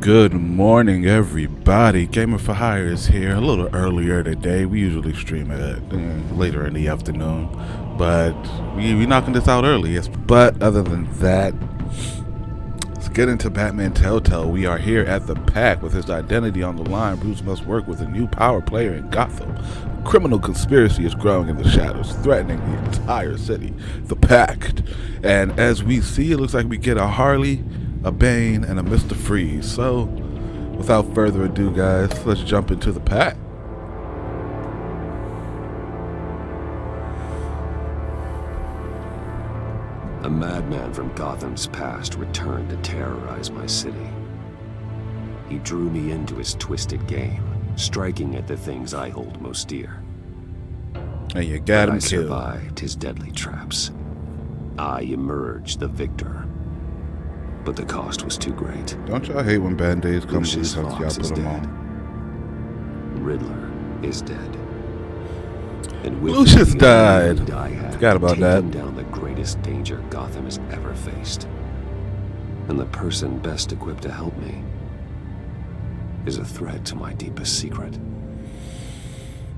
Good morning, everybody. GamerForHire is here a little earlier today. We usually stream at later in the afternoon, but we knocking this out early. Yes. But other than that, let's get into Batman Telltale. We are here at the Pact with his identity on the line. Bruce must work with a new power player in Gotham. A criminal conspiracy is growing in the shadows, threatening the entire city. The Pact. And as we see, it looks like we get a Harley, a Bane, and a Mr. Freeze. So, without further ado, guys, let's jump into the Pact. A madman from Gotham's past returned to terrorize my city. He drew me into his twisted game, striking at the things I hold most dear. And you got him I killed. survived his deadly traps. I emerged the victor. But the cost was too great. Don't y'all hate when Band-Aids come to Lucius these y'all Fox put is them dead. on? Riddler is dead. And with Lucius the died. end I had Forgot about that. taken down the greatest danger Gotham has ever faced. And the person best equipped to help me is a threat to my deepest secret.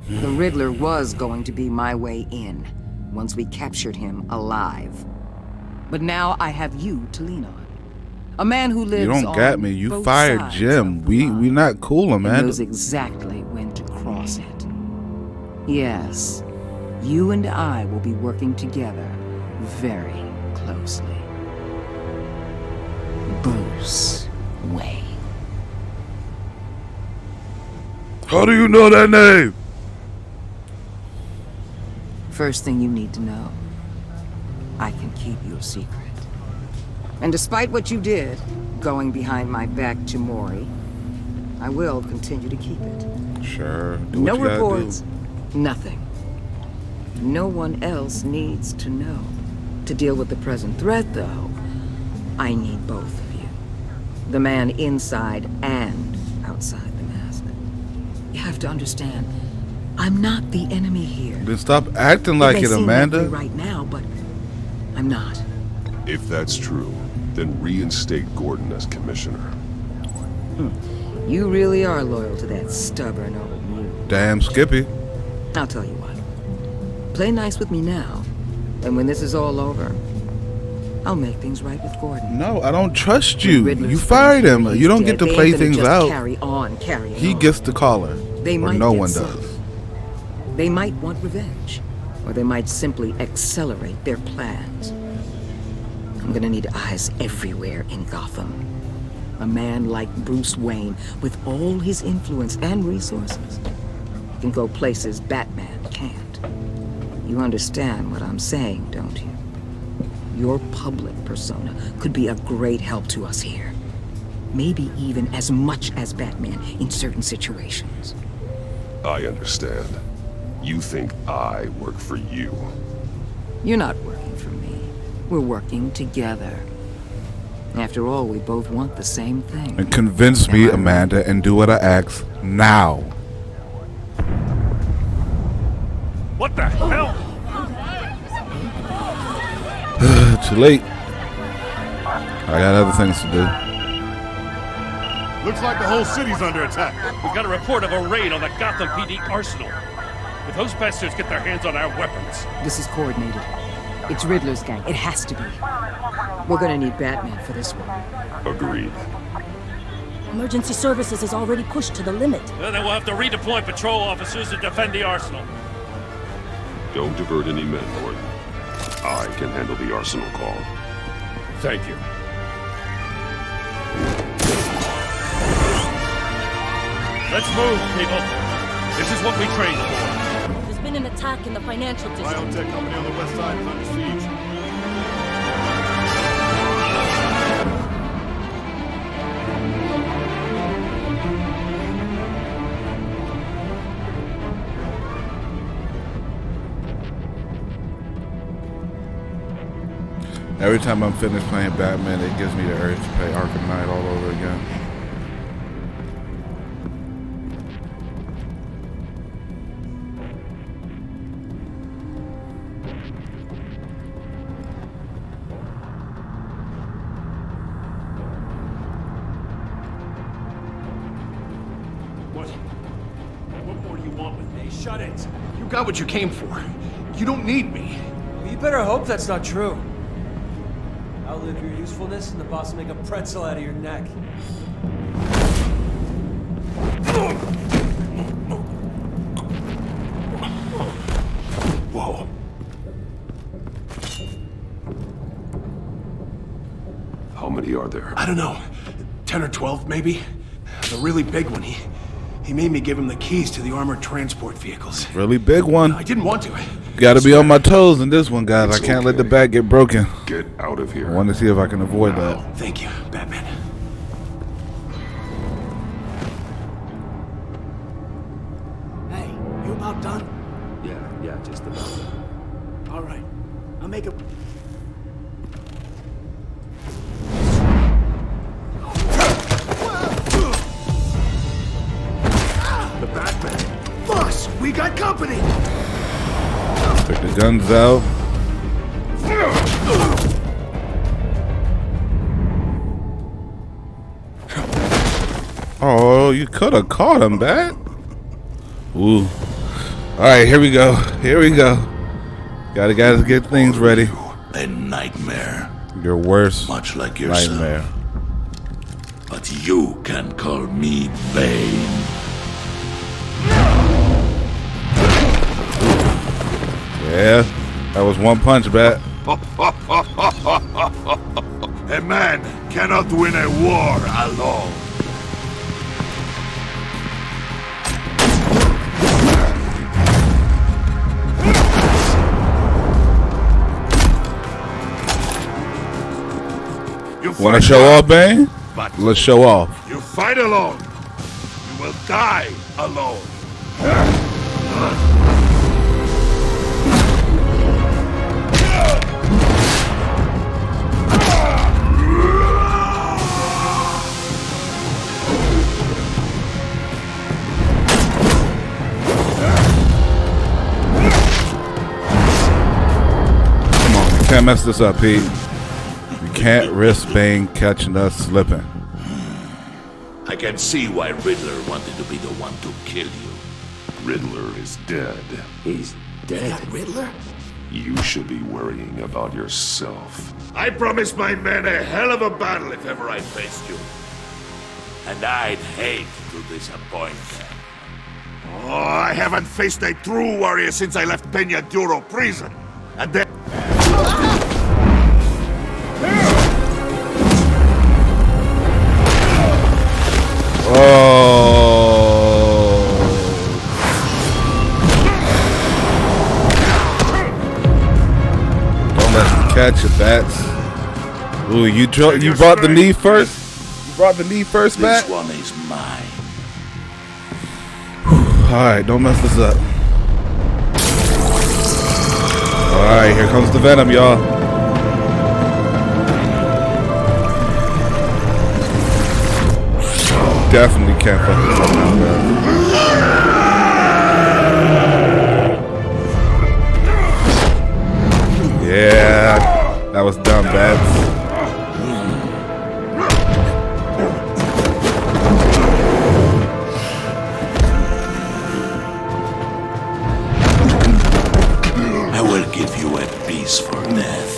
The Riddler was going to be my way in, once we captured him alive. But now I have you to lean on. A man who lives You don't on got me. You both fired sides Jim. of the We line not cool, and man. knows exactly when to cross it. Yes, you and I will be working together very closely. Bruce Wayne. How do you know that name? First thing you need to know, I can keep your secret. And despite what you did, going behind my back to Maury, I will continue to keep it. Sure. Do No what you gotta reports, nothing. No one else needs to know. To deal with the present threat, though, I need both of you. The man inside and outside the mask. You have to understand, I'm not the enemy here. Then stop acting like may it, seem that way Amanda. right now, but I'm not. If that's true, then reinstate Gordon as commissioner. You really are loyal to that stubborn old mule. Damn Skippy. I'll tell you what. Play nice with me now, and when this is all over, I'll make things right with Gordon. No, I don't trust you. Riddler's You fired him. friends, You don't he's get to dead. play They ain't gonna things just out. Carry on. He gets to call her. They Or might no get one some. does. They might want revenge, or they might simply accelerate their plans. I'm gonna need eyes everywhere in Gotham. A man like Bruce Wayne, with all his influence and resources, can go places Batman can't. You understand what I'm saying, don't you? Your public persona could be a great help to us here. Maybe even as much as Batman in certain situations. I understand. You think I work for you. You're not working for me. We're working together. After all, we both want the same thing. And convince Am me, I right? Amanda, and do what I ask now. What the hell? Too late. I got other things to do. Looks like the whole city's under attack. We've got a report of a raid on the Gotham PD arsenal. If those bastards get their hands on our weapons... This is coordinated. It's Riddler's gang. It has to be. We're gonna need Batman for this one. Agreed. Emergency services is already pushed to the limit. Then we'll have to redeploy patrol officers to defend the arsenal. Don't divert any men, Gordon. I can handle the arsenal call. Thank you. Let's move, people. This is what we trained for. There's been an attack in the financial district. Biotech company on the west side is under siege. Every time I'm finished playing Batman, it gives me the urge to play Arkham Knight all over again. shut it. You got what you came for. You don't need me. Well, you better hope that's not true. Outlive your usefulness and the boss will make a pretzel out of your neck. Whoa. How many are there? I don't know. 10 or 12, maybe? The really big one, he made me give him the keys to the armored transport vehicles. Really big one. I didn't want to. Gotta be on my toes in this one, guys. I can't let the back get broken. Get out of I here. want to see if I can avoid that. Thank you, Batman. Hey, you about done? Yeah, just about. All right. I'll make a... The Batman. Boss, we got company. Take the guns out. Oh, you could have caught him, Bat. Ooh. Alright, here we go. Here we go. Gotta get things ready. A nightmare, Your worst much like yourself. nightmare. But you can call me Bane. Yeah, that was one punch, Bat. A man cannot win a war alone. You Want fight to show alone, off, Bane? but Let's show off. you fight alone. You will die alone. Come on, you can't mess this up, Pete. You can't risk Bane catching us slipping. I can see why Riddler wanted to be the one to kill you. Riddler is dead. He's dead. Riddler? You should be worrying about yourself. I promised my men a hell of a battle if ever I faced you. And I'd hate to disappoint them. Oh, I haven't faced a true warrior since I left Peña Duro prison. And then... Don't let him catch it, Bats. Ooh, you brought the knee first? You brought the knee first, Bat? This one is mine. Alright, don't mess this up. Alright, here comes the Venom, y'all. Definitely can't fuck this up now, man. Yeah, that was dumb, Bats. I will give you a peaceful death.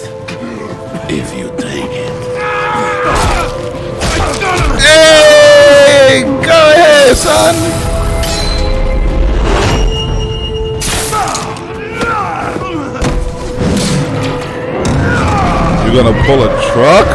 If you take it. Hey, go ahead, son. You gonna pull a truck?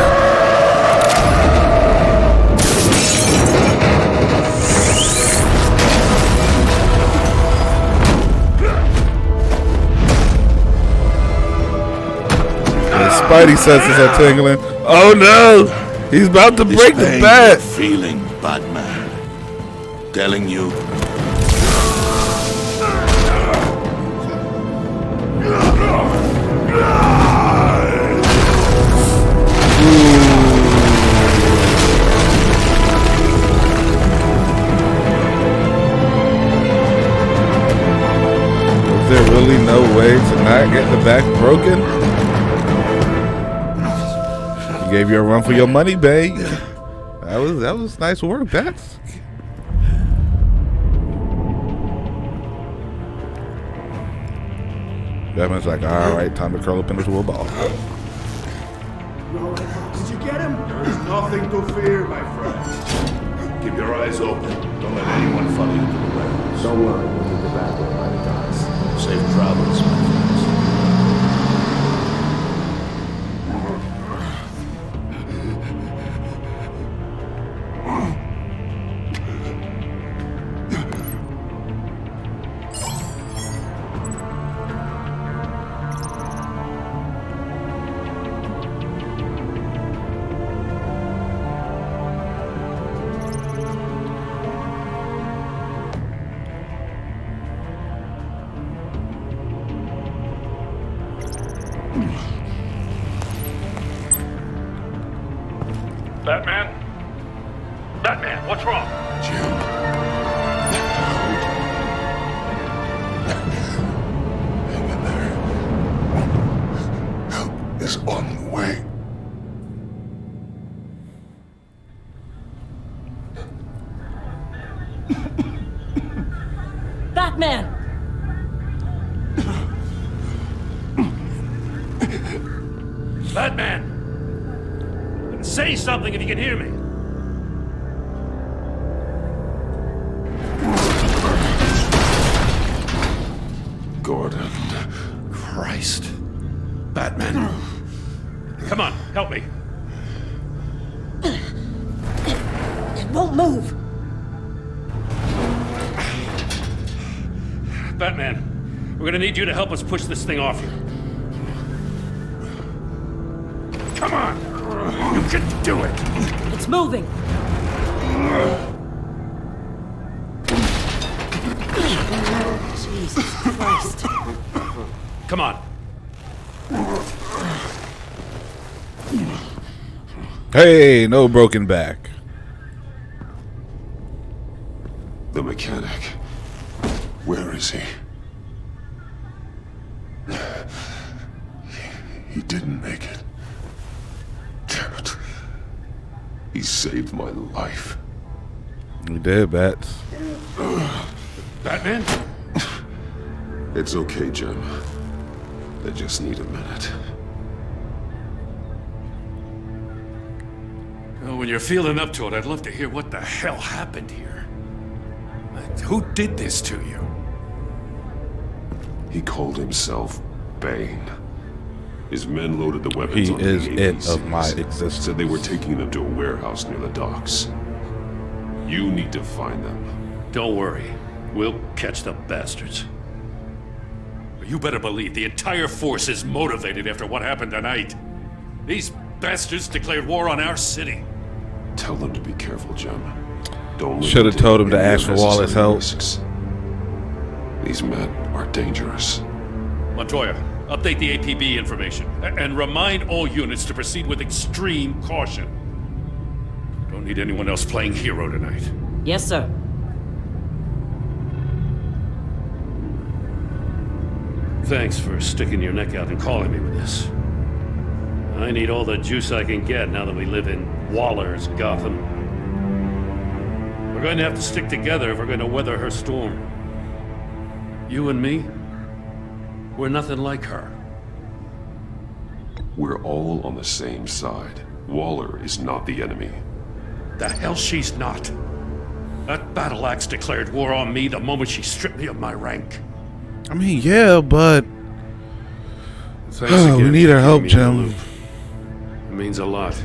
Spidey senses are tingling. Oh no! He's about to break the pain bat. you're feeling, Batman. Telling you. Is there really no way to not get the back broken? You gave you a run for your money, babe. That was nice work, Bats. Batman's like, all right, time to curl up into a ball. You all right, Fox? Did you get him? There is nothing to fear, my friend. Keep your eyes open. Don't let anyone follow you to the warehouse. Don't worry, we'll leave the back door by the docks. Safe travels, my friends. Batman? Batman, what's wrong? Jim. Hang in there. Help is on the way. Batman! Batman! Say something if you can hear me. Gordon. Christ. Batman. Come on, help me. It won't move! Batman, we're gonna need you to help us push this thing off you. Come on! You can do it! It's moving! Jesus Christ. Come on. Hey, no broken back. The mechanic. Where is he? He didn't make it. Damn it. He saved my life. We did, Bats. Batman? It's okay, Jim. I just need a minute. Well, when you're feeling up to it, I'd love to hear what the hell happened here. Who did this to you? He called himself Bane. His men loaded the weapons He on is the it of my APCs. existence. Said they were taking them to a warehouse near the docks. You need to find them. Don't worry. We'll catch the bastards. But you better believe the entire force is motivated after what happened tonight. These bastards declared war on our city. Tell them to be careful, Jim. Don't let Should have them told take him to any ask for Wallace unnecessary help. risks. These men are dangerous. Montoya, update the APB information. And remind all units to proceed with extreme caution. Don't need anyone else playing hero tonight. Yes, sir. Thanks for sticking your neck out and calling me with this. I need all the juice I can get now that we live in Waller's Gotham. We're going to have to stick together if we're going to weather her storm. You and me, we're nothing like her. We're all on the same side. Waller is not the enemy. The hell she's not. That battle axe declared war on me the moment she stripped me of my rank. I mean, yeah, but Thanks again we need for her help, keeping me in the Jim. loop. It means a lot.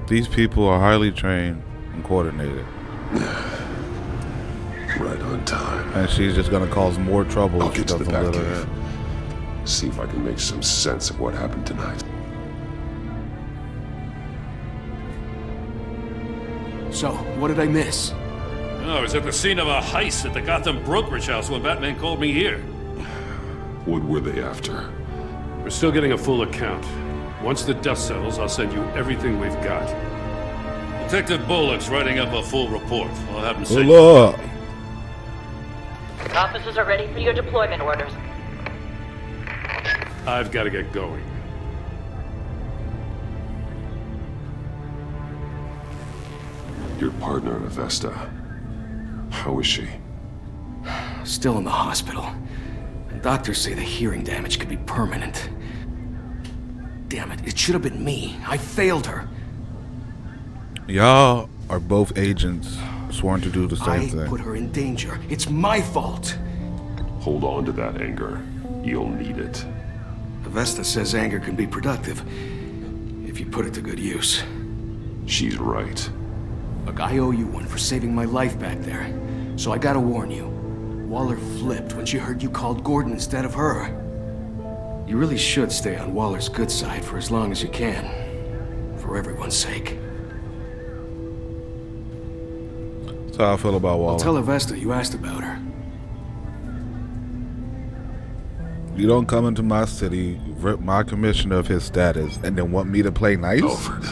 These people are highly trained and coordinated. Right on time. And she's just gonna cause more trouble I'll if she get to the doesn't let her Batcave. in. See if I can make some sense of what happened tonight. So, what did I miss? I was at the scene of a heist at the Gotham brokerage house when Batman called me here. What were they after? We're still getting a full account. Once the dust settles, I'll send you everything we've got. Detective Bullock's writing up a full report. I'll have him send Hold up. Officers are ready for your deployment orders. I've got to get going. Your partner, Avesta. How is she? Still in the hospital. Doctors say the hearing damage could be permanent. Damn it, it should have been me. I failed her. Y'all are both agents sworn to do the same thing. I put her in danger. It's my fault. Hold on to that anger. You'll need it. Avesta says anger can be productive if you put it to good use. She's right. Look, I owe you one for saving my life back there. So I gotta warn you. Waller flipped when she heard you called Gordon instead of her. You really should stay on Waller's good side for as long as you can. For everyone's sake. That's how I feel about Waller. I'll tell Avesta you asked about her. You don't come into my city, rip my commissioner of his status, and then want me to play nice? Alfred,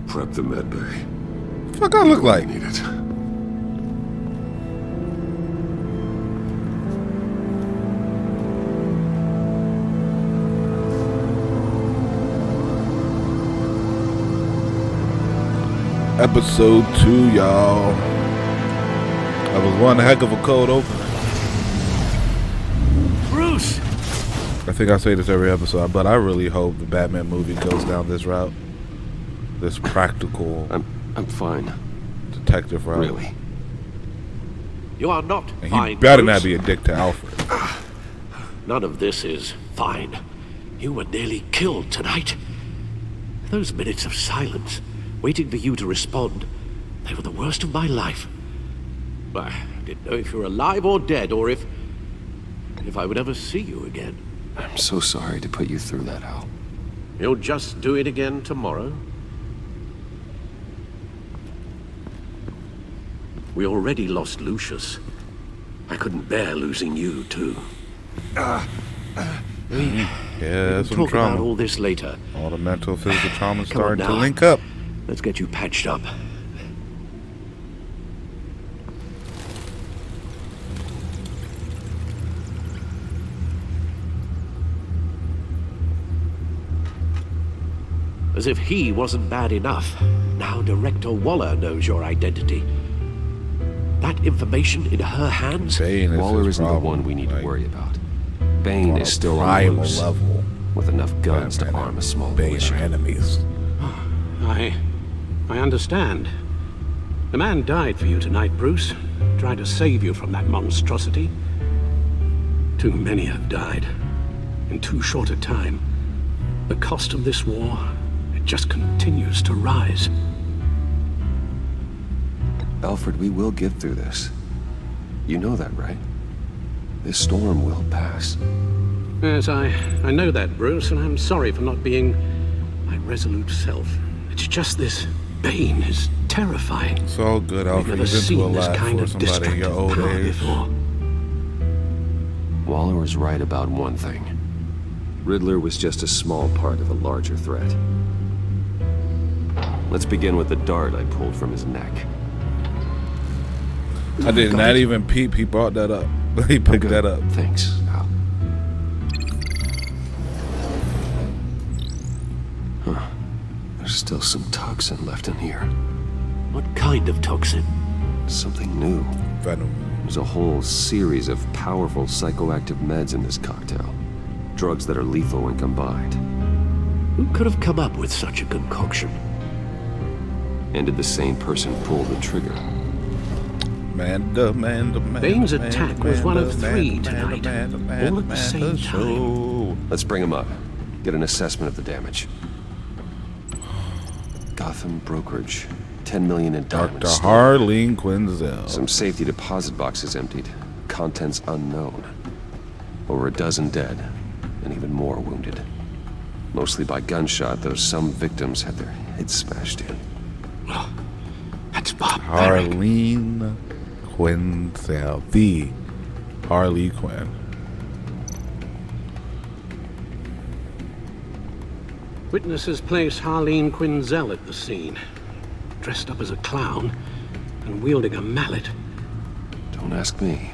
prep the med bay. Fuck I look like? Need it. Episode 2, y'all. That was one heck of a cold opener. Bruce! I think I say this every episode, but I really hope the Batman movie goes down this route. This practical... I'm fine. Detective route. Really? You are not And fine, he better Bruce. not be a dick to Alfred. None of this is fine. You were nearly killed tonight. Those minutes of silence, waiting for you to respond, they were the worst of my life. I didn't know if you were alive or dead, or if I would ever see you again. I'm so sorry to put you through that, Al. You'll just do it again tomorrow? We already lost Lucius. I couldn't bear losing you, too. We Yeah, some talk trauma. about all this later. All the mental, physical trauma Come on starting to now. link up. Let's get you patched up. As if he wasn't bad enough, now Director Waller knows your identity. That information in her hands? Bane is Waller his isn't the problem. one we need Like, to worry about. Bane on is a still on primal loose, level. with enough guns to Batman arm a small Bane militia. are enemies. I understand. The man died for you tonight, Bruce. Tried to save you from that monstrosity. Too many have died. In too short a time. The cost of this war, it just continues to rise. Alfred, we will get through this. You know that, right? This storm will pass. Yes, I know that, Bruce, and I'm sorry for not being my resolute self. It's just this Bane is terrifying. It's all good, I've Alfred. never You've been seen through a this lot kind for of somebody in your destructive old power age. before. Waller was right about one thing. Riddler was just a small part of a larger threat. Let's begin with the dart I pulled from his neck. I did not even peep. He brought that up. He picked that up. Thanks, Al. Huh. There's still some toxin left in here. What kind of toxin? Something new. Venom. There's a whole series of powerful psychoactive meds in this cocktail. Drugs that are lethal when combined. Who could have come up with such a concoction? And did the same person pull the trigger? Bane's attack was one of three tonight, all at the same time. Let's bring him up. Get an assessment of the damage. Gotham Brokerage. 10 million in diamonds. Dr. Harleen Quinzel. Some safety deposit boxes emptied. Contents unknown. Over a dozen dead, and even more wounded. Mostly by gunshot, though some victims had their heads smashed in. That's barbaric. Harleen Quinzel. The Harley Quinn. Witnesses place Harleen Quinzel at the scene, dressed up as a clown and wielding a mallet. Don't ask me.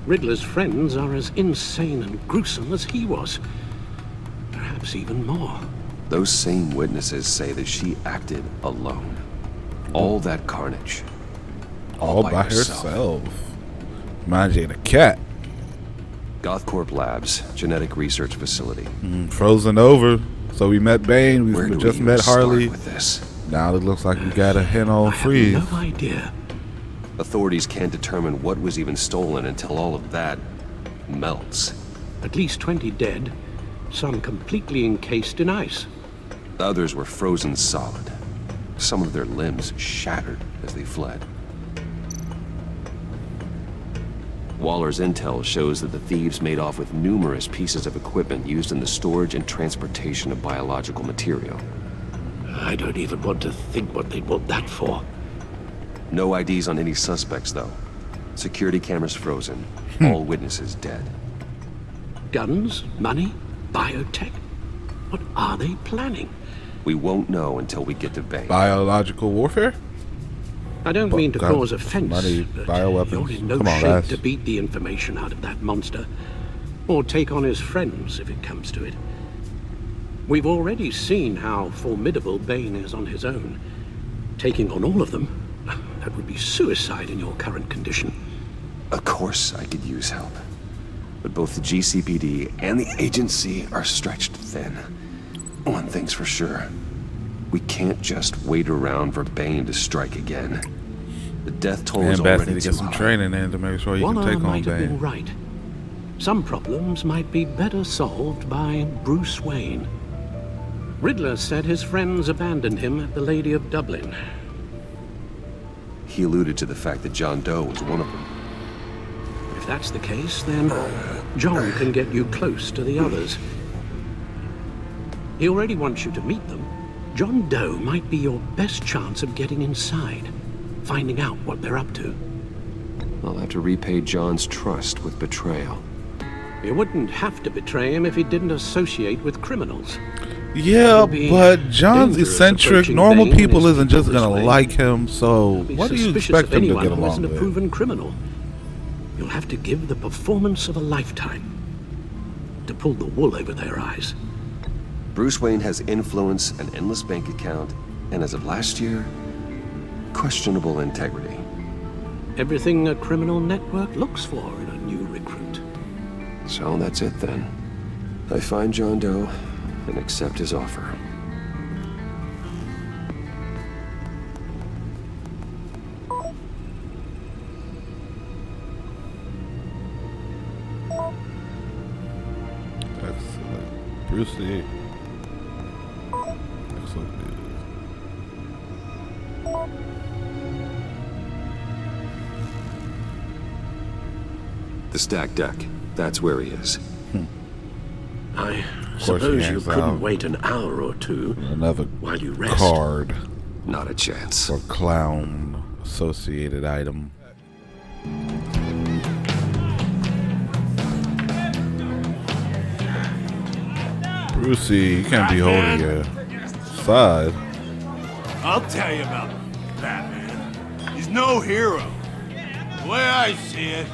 Riddler's friends are as insane and gruesome as he was. Perhaps even more. Those same witnesses say that she acted alone. All that carnage. All by herself. Mind you, a cat. Gothcorp Labs, genetic research facility. Frozen over. So we met Bane. Where We do just we met start Harley. with this? Now it looks like we got a hint on Freeze. No idea. Authorities can't determine what was even stolen until all of that melts. At least 20 dead, some completely encased in ice. Others were frozen solid. Some of their limbs shattered as they fled. Waller's intel shows that the thieves made off with numerous pieces of equipment used in the storage and transportation of biological material. I don't even want to think what they'd want that for. No IDs on any suspects, though. Security cameras frozen. All witnesses dead. Guns, money, biotech. What are they planning? We won't know until we get to Bane. Biological warfare? I don't mean to cause offense, money, but bioweapons. you're in no Come on, shape guys. to beat the information out of that monster, or take on his friends if it comes to it. We've already seen how formidable Bane is on his own. Taking on all of them, that would be suicide in your current condition. Of course I could use help. But both the GCPD and the agency are stretched thin. One thing's for sure. We can't just wait around for Bane to strike again. The death toll is And Beth already need to too get some high. training in to make sure you can Waller take on might have been Bane. right. Some problems might be better solved by Bruce Wayne. Riddler said his friends abandoned him at the Lady of Dublin. He alluded to the fact that John Doe was one of them. If that's the case, then John can get you close to the others. He already wants you to meet them. John Doe might be your best chance of getting inside, finding out what they're up to. I'll have to repay John's trust with betrayal. You wouldn't have to betray him if he didn't associate with criminals. Yeah, It'd be but John's dangerous eccentric. approaching Normal Bane people as isn't just this gonna way. like him. So Be what do you suspicious expect of him to anyone get who along isn't a with? proven criminal. You'll have to give the performance of a lifetime to pull the wool over their eyes. Bruce Wayne has influence, an endless bank account, and as of last year, questionable integrity. Everything a criminal network looks for in a new recruit. So that's it then. I find John Doe and accept his offer. Excellent. Bruce Lee. Excellent. The stacked deck. That's where he is. I course he suppose you hangs couldn't out. wait an hour or two Another while you rest. card Not a chance. or clown associated item. Brucey, you can't be holding your side. I'll tell you about Batman. He's no hero. The way I see it,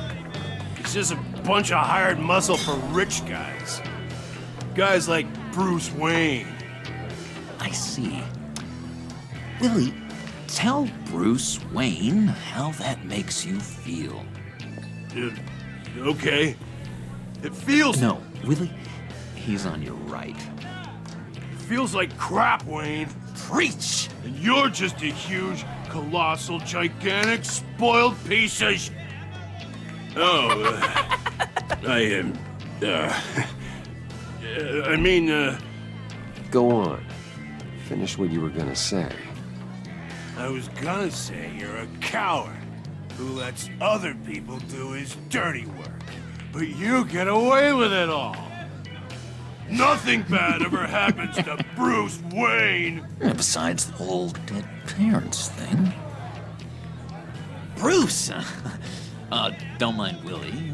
he's just a bunch of hired muscle for rich guys. Guys like Bruce Wayne. I see. Willie, tell Bruce Wayne how that makes you feel. Okay. It feels... No, Willie, he's on your right. It feels like crap, Wayne. Preach! And you're just a huge, colossal, gigantic, spoiled piece of Oh, I mean, Go on. Finish what you were gonna say. I was gonna say you're a coward who lets other people do his dirty work. But you get away with it all. Nothing bad ever happens to Bruce Wayne. And besides the whole dead parents thing. Bruce! Don't mind Willie.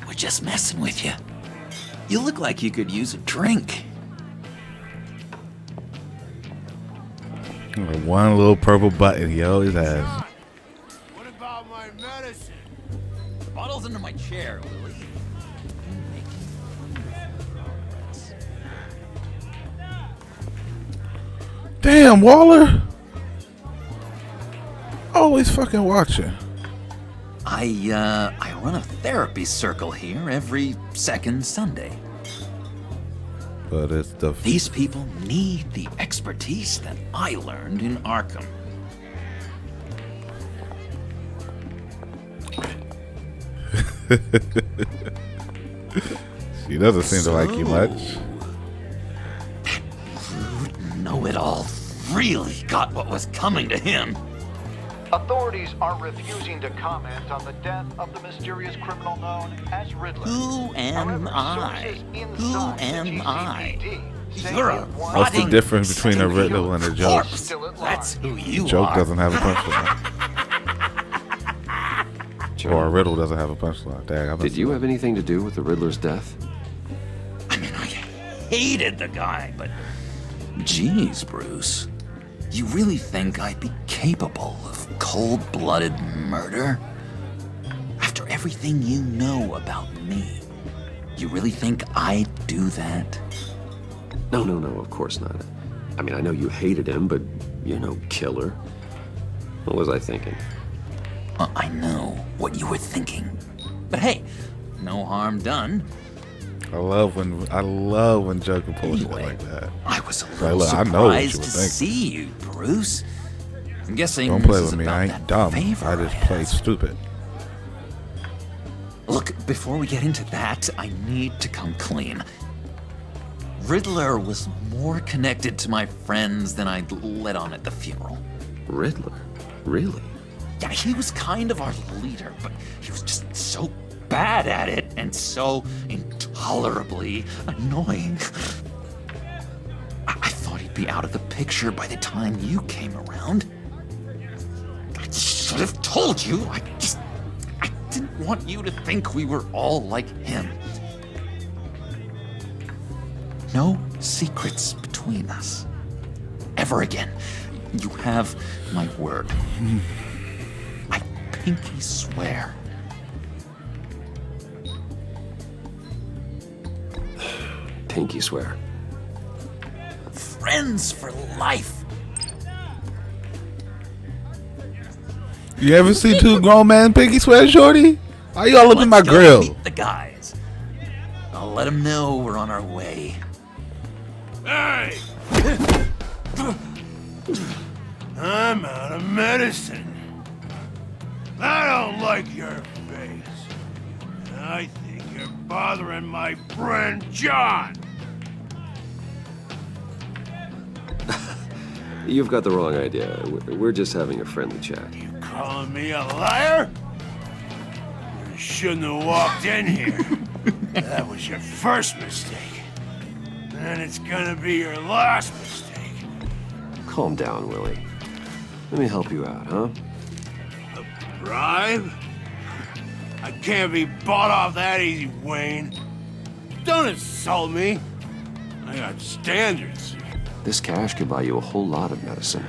We're just messing with you. You look like you could use a drink. One little purple button he always has. What about my medicine? The bottle's under my chair, Willie. Damn, Waller! Always fucking watching. I I run a therapy circle here every second Sunday. But it's the... These people need the expertise that I learned in Arkham. She doesn't seem to like you much. Know-it-all really got what was coming to him. Authorities are refusing to comment on the death of the mysterious criminal known as Riddler. Who am I? Who am I? You're a What's rotting, the difference between a riddle and a joke? That's who you Joke are. doesn't have a punchline. Or a riddle doesn't have a punchline. Dang, Did you have anything to do with the Riddler's death? Hated the guy, but geez, Bruce, you really think I'd be capable of cold-blooded murder? After everything you know about me, you really think I'd do that? No, of course not. I mean, I know you hated him, but you're no killer. What was I thinking? I know what you were thinking. But hey, no harm done. I love when Joker pulls shit like that. I was a little Like, look, I know what you surprised were to thinking. see you, Bruce. I'm guessing Don't this play is with me. about I that ain't dumb. favor I just have. play stupid. Look, before we get into that, I need to come clean. Riddler was more connected to my friends than I'd let on at the funeral. Riddler? Really? Yeah, he was kind of our leader, but he was just so bad at it and so intolerably annoying. I thought he'd be out of the picture by the time you came around. I should have told you. I didn't want you to think we were all like him. No secrets between us. Ever again. You have my word. I pinky swear. Pinky swear. Friends for life. You ever see two grown men pinky swear, shorty? Why you all up in my Let's go grill? meet the guys. I'll let them know we're on our way. Hey! I'm out of medicine. I don't like your face. I think you're bothering my friend John. You've got the wrong idea. We're just having a friendly chat. Calling me a liar? You shouldn't have walked in here. That was your first mistake. And it's gonna be your last mistake. Calm down, Willie. Let me help you out, huh? A bribe? I can't be bought off that easy, Wayne. Don't insult me. I got standards. This cash could buy you a whole lot of medicine.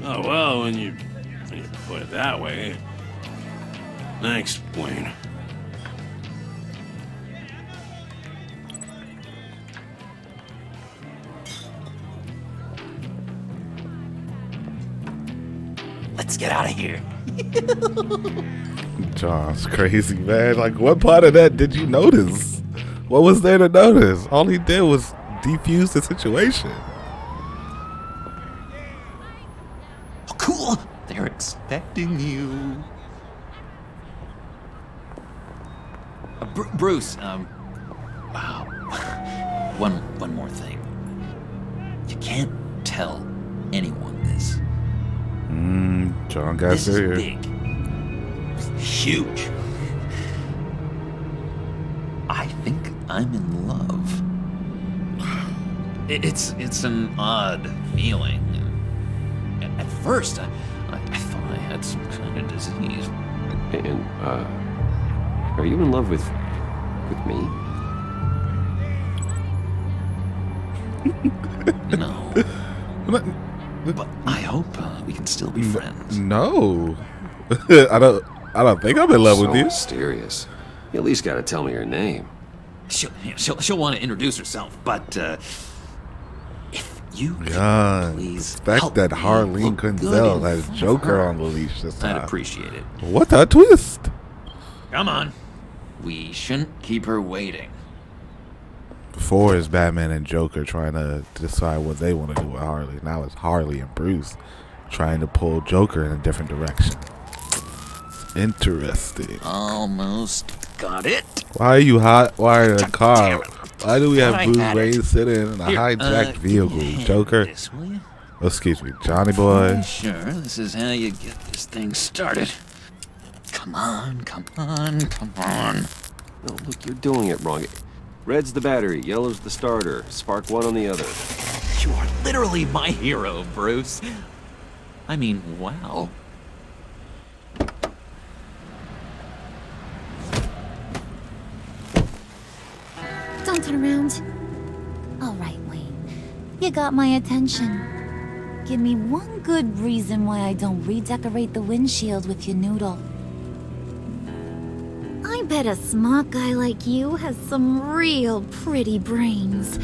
Oh, well, when you put it that way. Thanks, Wayne. Let's get out of here. John's crazy, man. Like, what part of that did you notice? What was there to notice? All he did was defuse the situation. Oh, cool. They're expecting you. Bruce, wow. One more thing. You can't tell anyone this. John got This is serious. big. Huge. I think I'm in love. It's an odd feeling. At first, I thought I had some kind of disease. And, are you in love with me? No. But I hope we can still be friends. No. I don't think I'm in love with you. Mysterious. You at least gotta tell me your name. She'll want to introduce herself, but if You Yeah, please expect help that me Harleen look good Quinzel in has front of Joker her. on the leash this time. I'd appreciate it. What a twist! Come on. We shouldn't keep her waiting. Before is Batman and Joker trying to decide what they want to do with Harley. Now it's Harley and Bruce trying to pull Joker in a different direction. Interesting. Almost got it. Why are you hot wiring a car? Why do we have I Bruce had Wayne it. sitting in a Here, hijacked vehicle? give me a hand Joker? with this, will you? Oh, excuse me, Johnny Boy. Sure, this is how you get this thing started. Come on, come on, come on. No, look, you're doing it wrong. Red's the battery, yellow's the starter, spark one on the other. You are literally my hero, Bruce. I mean, wow. Don't turn around. All right, Wayne. You got my attention. Give me one good reason why I don't redecorate the windshield with your noodle. I bet a smart guy like you has some real pretty brains.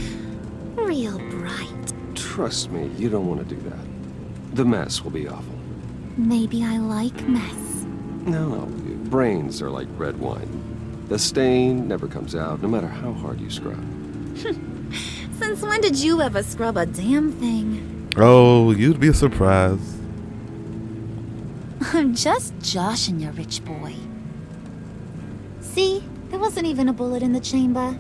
Real bright. Trust me, you don't want to do that. The mess will be awful. Maybe I like mess. No, brains are like red wine. The stain never comes out, no matter how hard you scrub. Since when did you ever scrub a damn thing? Oh, you'd be surprised. I'm just joshing you, rich boy. See? There wasn't even a bullet in the chamber.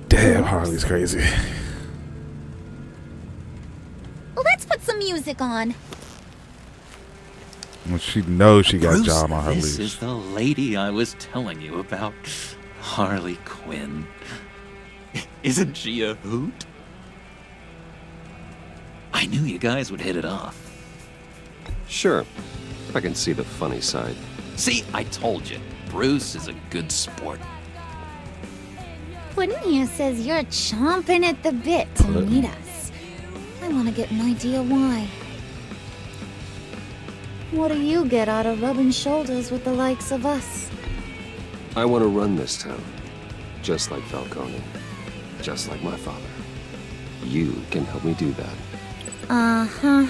Damn, Harley's crazy. Well, let's put some music on. Well, she knows she got Bruce, John on her this leash. is the lady I was telling you about. Harley Quinn. Isn't she a hoot? I knew you guys would hit it off. Sure, I can see the funny side. See, I told you. Bruce is a good sport. Puddin' here says you're chomping at the bit to meet us. I want to get an idea why. What do you get out of rubbing shoulders with the likes of us? I want to run this town, just like Falcone, just like my father. You can help me do that. Uh-huh.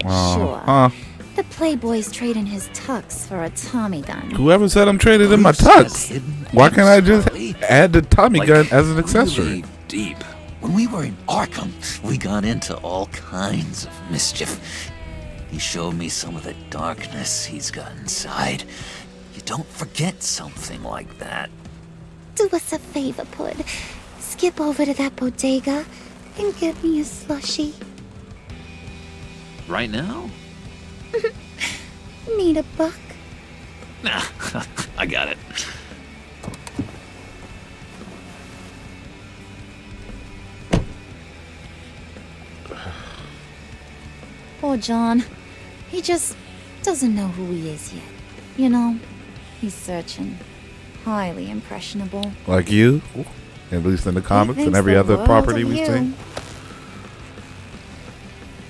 Sure. Huh? The Playboy's trading his tux for a Tommy gun. Whoever said I'm trading in my tux? Why can't I just add the Tommy gun as an accessory? Really deep. When we were in Arkham, we got into all kinds of mischief. He showed me some of the darkness he's got inside. You don't forget something like that. Do us a favor, Pud. Skip over to that bodega and get me a slushie. Right now? Need a buck? Nah, I got it. Poor John. He just doesn't know who he is yet. You know, he's searching. Highly impressionable. Like you? At least in the comics and thinks every the other world property of we've you. seen.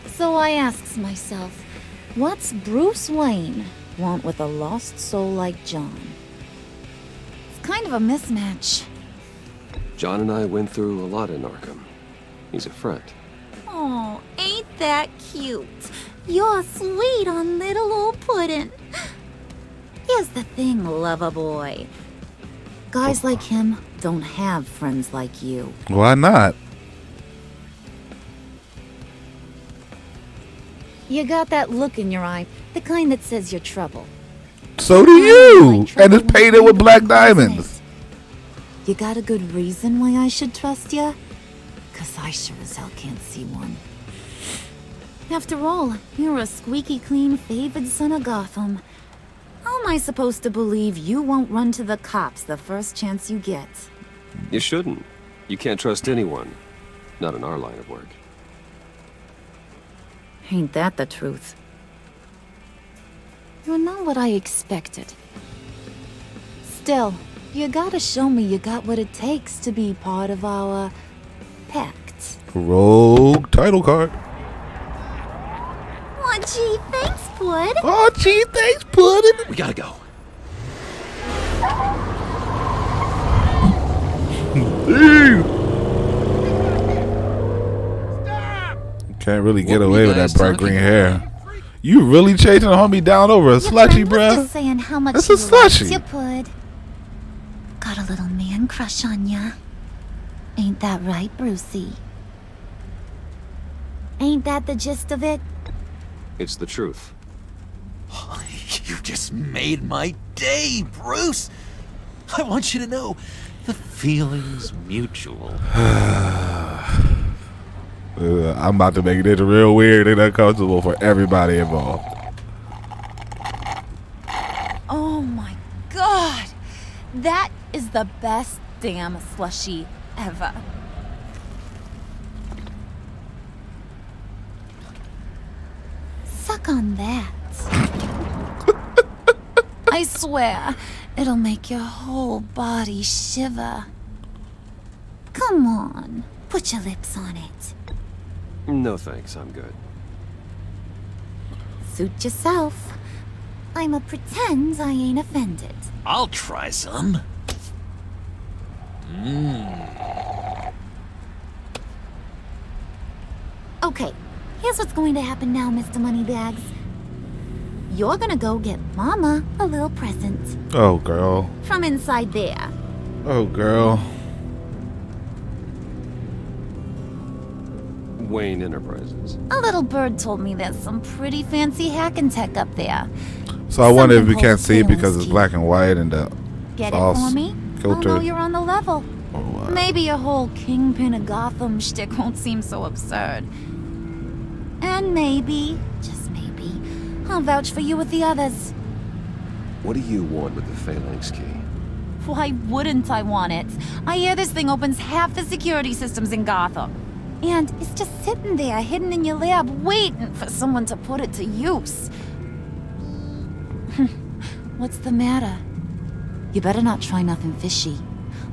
So I asks myself, what's Bruce Wayne want with a lost soul like John? It's kind of a mismatch. John and I went through a lot in Arkham. He's a friend. Oh, ain't that cute? You're sweet on little old Puddin'. Here's the thing, lover boy. Guys like him don't have friends like you. Why not? You got that look in your eye, the kind that says you're trouble. So do you! And it's painted with black diamonds. You got a good reason why I should trust you? 'Cause I sure as hell can't see one. After all, you're a squeaky clean favored son of Gotham. How am I supposed to believe you won't run to the cops the first chance you get? You shouldn't. You can't trust anyone. Not in our line of work. Ain't that the truth? You're not what I expected. Still, you gotta show me you got what it takes to be part of our pact. Rogue title card. Aw, gee, thanks, Bud. Oh, gee, thanks, Puddin'. We gotta go. Dude. Can't really get away with that bright green hair. You really chasing a homie down over a slushy, bruh? Just saying how much That's you a slushy. liked you put. Got a little man crush on ya. Ain't that right, Brucey? Ain't that the gist of it? It's the truth. You just made my day, Bruce. I want you to know the feeling's mutual. I'm about to make it real weird and uncomfortable for everybody involved. Oh my god! That is the best damn slushy ever. Suck on that. I swear, it'll make your whole body shiver. Come on, put your lips on it. No thanks, I'm good. Suit yourself. I'ma pretend I ain't offended. I'll try some. Okay, here's what's going to happen now, Mr. Moneybags. You're gonna go get Mama a little present. Oh, girl. From inside there. Oh, girl. Wayne Enterprises. A little bird told me there's some pretty fancy hacking tech up there. So I wonder if we Something can't see it holds because it's key. black and white and the Get it sauce for me? filter. I'll know you're on the level. Maybe your whole Kingpin of Gotham shtick won't seem so absurd. And maybe, just maybe, I'll vouch for you with the others. What do you want with the Phalanx key? Why wouldn't I want it? I hear this thing opens half the security systems in Gotham. And it's just sitting there, hidden in your lab, waiting for someone to put it to use. What's the matter? You better not try nothing fishy.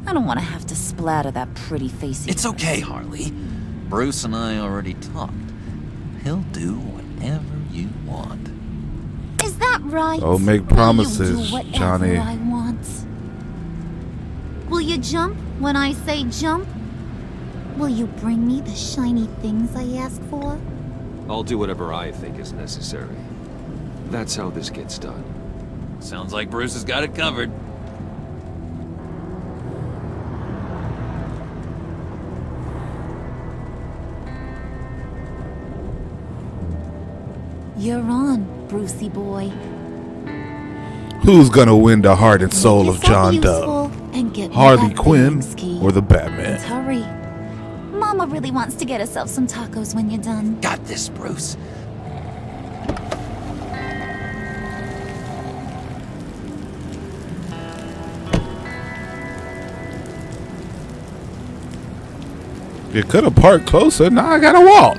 I don't want to have to splatter that pretty face. It's okay, Harley. Bruce and I already talked. He'll do whatever you want. Is that right? Don't make Will you promises, do whatever Johnny. I want? Will you jump when I say jump? Will you bring me the shiny things I ask for? I'll do whatever I think is necessary. That's how this gets done. Sounds like Bruce has got it covered. You're on, Brucey boy. Who's gonna win the heart and soul of John Useful Doe? and get me Harley that Quinn Phalanx key. or the Batman? And hurry. Mama really wants to get herself some tacos when you're done. Got this, Bruce. You could have parked closer. Now I gotta walk.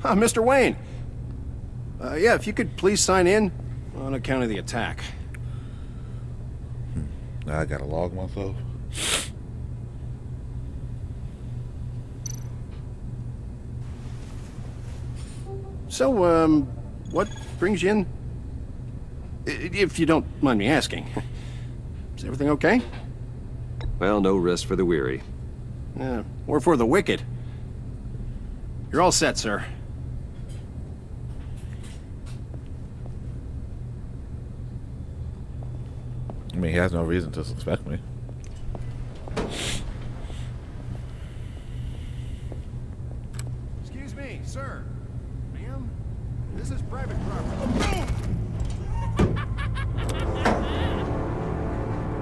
Mr. Wayne. Yeah, if you could please sign in on account of the attack. Now I gotta log myself. So, what brings you in? If you don't mind me asking. Is everything okay? Well, no rest for the weary. Or for the wicked. You're all set, sir. I mean, he has no reason to suspect me. Excuse me, sir. Ma'am, this is private property.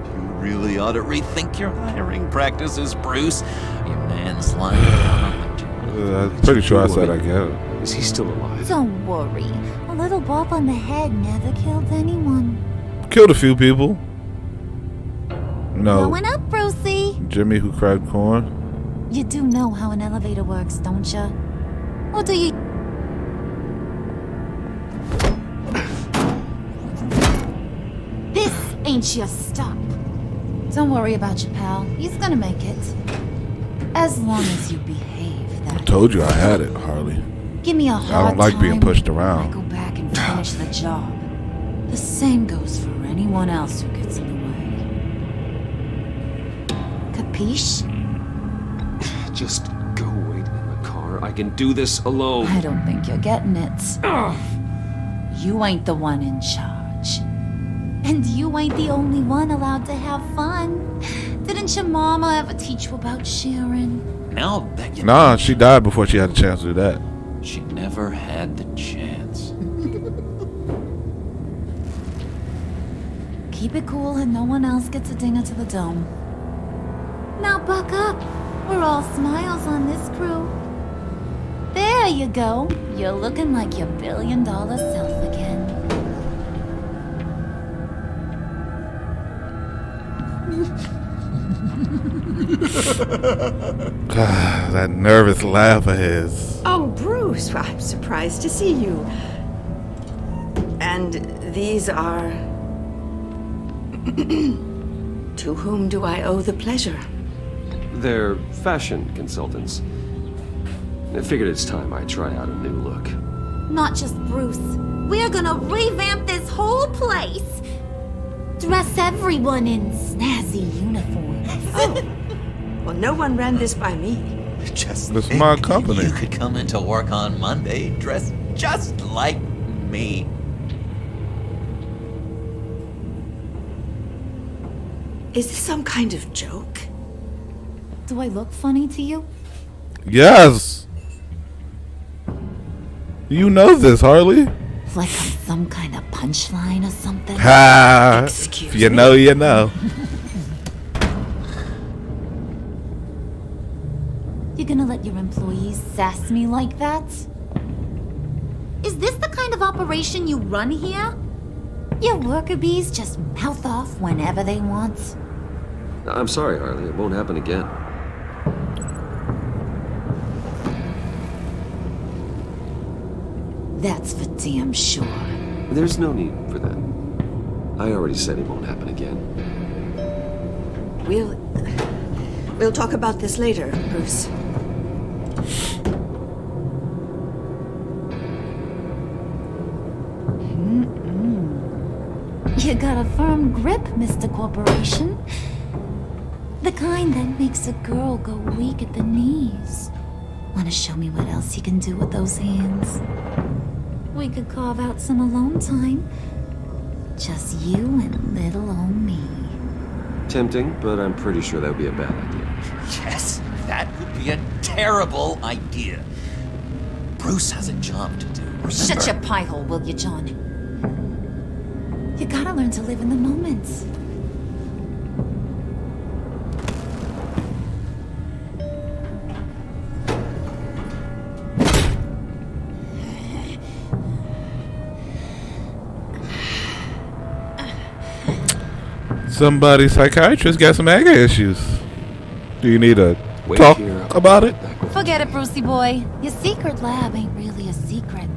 You really ought to rethink your hiring practices, Bruce. Your man's lying down on the job. I'm pretty sure I said I get it. Is he still alive? Don't worry. A little bump on the head never killed anyone. Killed a few people. No. Going up, Brucey. Jimmy who cried corn. You do know how an elevator works, don't you? Or do you? This ain't your stop. Don't worry about your pal. He's gonna make it. As long as you behave that. I told you I had it, Harley. give me a hard I don't like time, being pushed I around. go back and finish the job. The same goes for anyone else who gets in the way. Capiche? Just go wait in the car. I can do this alone. I don't think you're getting it. You ain't the one in charge. And you ain't the only one allowed to have fun. Didn't your mama ever teach you about sharing? Now that you Nah, she died before she had a chance to do that. she never had the chance. Keep it cool and no one else gets a dinger to the dome. Now buck up. We're all smiles on this crew. There you go. You're looking like your billion-dollar self again. That nervous laugh of his. Oh, Bruce, I'm surprised to see you. And these are... To whom do I owe the pleasure? They're fashion consultants. I figured it's time I try out a new look. Not just Bruce. We're gonna revamp this whole place. Dress everyone in snazzy uniforms. Oh. Well, no one ran this by me. Just This is my company. You could come into work on Monday dressed just like me. Is this some kind of joke? Do I look funny to you? Yes. You know this, Harley. Like I'm some kind of punchline or something? Ha! Excuse If you me? know, you know. You gonna let your employees sass me like that? Is this the kind of operation you run here? Your worker bees just mouth off whenever they want? I'm sorry, Harley. It won't happen again. That's for damn sure. There's no need for that. I already said it won't happen again. We'll talk about this later, Bruce. You got a firm grip, Mr. Corporation. The kind that makes a girl go weak at the knees. Wanna show me what else you can do with those hands? We could carve out some alone time. Just you and little old me. Tempting, but I'm pretty sure that would be a bad idea. Yes, that would be a terrible idea. Bruce has a job to do. Remember? Shut your pie hole, will you, John? You gotta learn to live in the moment. Somebody's psychiatrist got some anger issues. Do you need to Wait talk here. about it? Forget it, Brucey boy. Your secret lab ain't really a secret.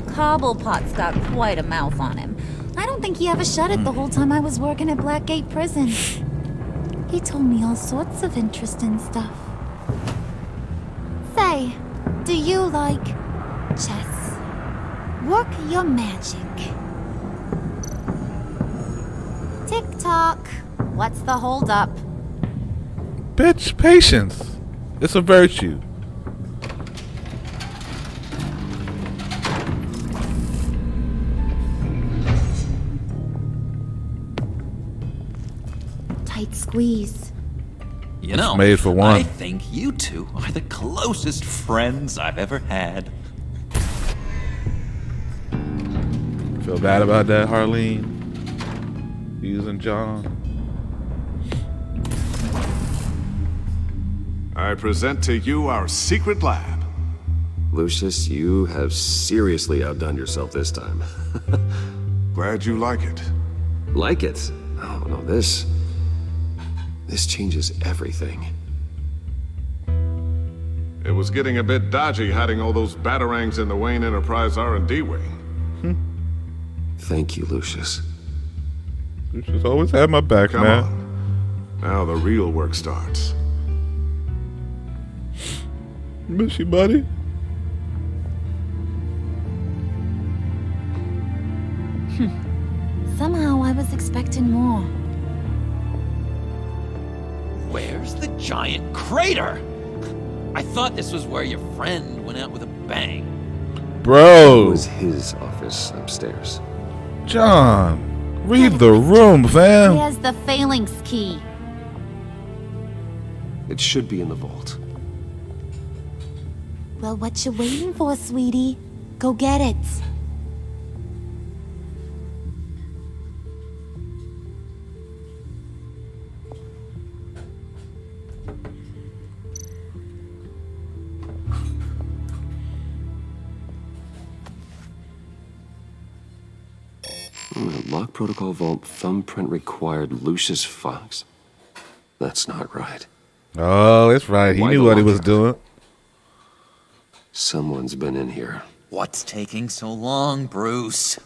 Cobblepot's got quite a mouth on him. I don't think he ever shut it the whole time I was working at Blackgate Prison. He told me all sorts of interesting stuff. Say, do you like chess? Work your magic. Tick-tock. What's the holdup? Bitch, patience. It's a virtue. Tight squeeze. You know, made for one. I think you two are the closest friends I've ever had. Feel bad about that, Harleen? Using John. I present to you our secret lab. Lucius, you have seriously outdone yourself this time. Glad you like it. Like it? Oh, no, this changes everything. It was getting a bit dodgy hiding all those batarangs in the Wayne Enterprise R&D wing. Thank you, Lucius. You just always had my back, Come man. on. Now the real work starts. Miss you, buddy. Somehow I was expecting more. Where's the giant crater? I thought this was where your friend went out with a bang. Bro. It was his office upstairs. John, read the room, fam. Where's the phalanx key? It should be in the vault. Well, what you waiting for, sweetie? Go get it. Lock protocol vault thumbprint required Lucius Fox. That's not right. Oh, it's right. He knew what he was doing. Someone's been in here. What's taking so long, Bruce?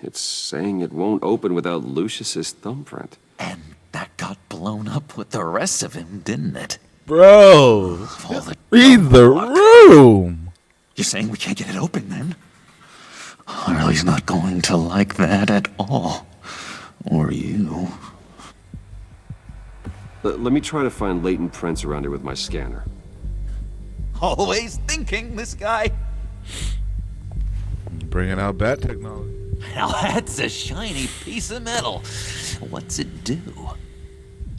It's saying it won't open without Lucius's thumbprint. And that got blown up with the rest of him, didn't it? Bro, read the room. You're saying we can't get it open then? Harley's not going to like that at all. Or you. Let me try to find latent prints around here with my scanner. Always thinking, this guy. Bringing out bat technology. Now that's a shiny piece of metal. What's it do?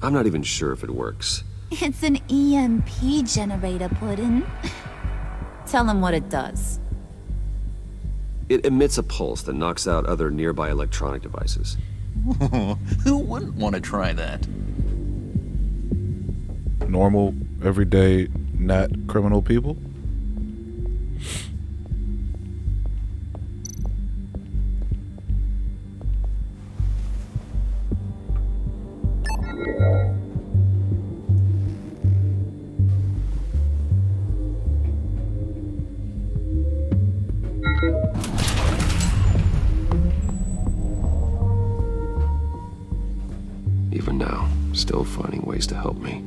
I'm not even sure if it works. It's an EMP generator, Puddin'. Tell him what it does. It emits a pulse that knocks out other nearby electronic devices. Who wouldn't want to try that? Normal, everyday, not criminal people? Even now, still finding ways to help me.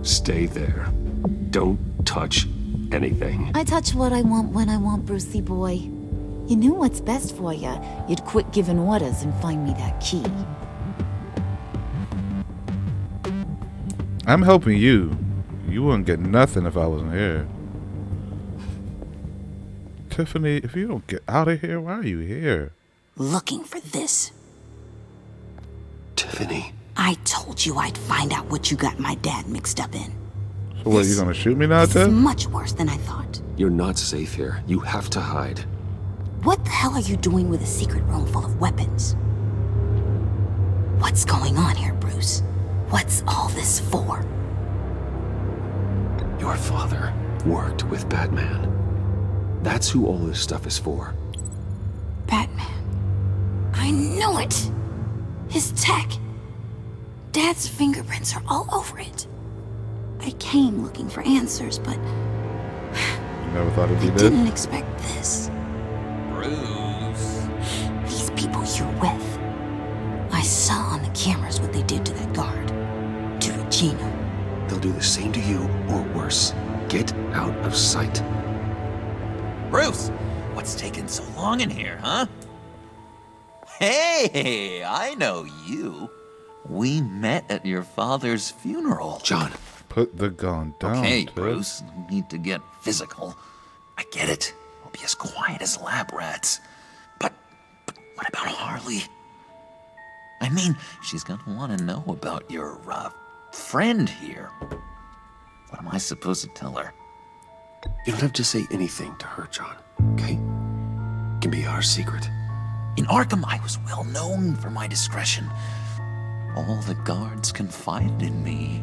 Stay there. Don't touch anything. I touch what I want when I want, Brucey boy. You knew what's best for you. You'd quit giving orders and find me that key. I'm helping you. You wouldn't get nothing if I wasn't here. Tiffany, if you don't get out of here, why are you here? Looking for this. Tiffany. I told you I'd find out what you got my dad mixed up in. So what, you gonna shoot me now, This Tiff? is much worse than I thought. You're not safe here. You have to hide. What the hell are you doing with a secret room full of weapons? What's going on here, Bruce? What's all this for? Your father worked with Batman. That's who all this stuff is for. Batman. I knew it! His tech. Dad's fingerprints are all over it. I came looking for answers, but You never thought it'd be I this? didn't expect this. Bruce. These people you're with. I saw on the cameras what they did to that guard. To Regina. They'll do the same to you, or worse. Get out of sight. Bruce, what's taking so long in here, huh? Hey, I know you. We met at your father's funeral. John. Put the gun down. Okay, Tiff. Bruce, no need to get physical. I get it. We'll be as quiet as lab rats. But what about Harley? I mean, she's gonna want to know about your, friend here. What am I supposed to tell her? You don't have to say anything to her, John, okay? It can be our secret. In Arkham, I was well known for my discretion. All the guards confided in me.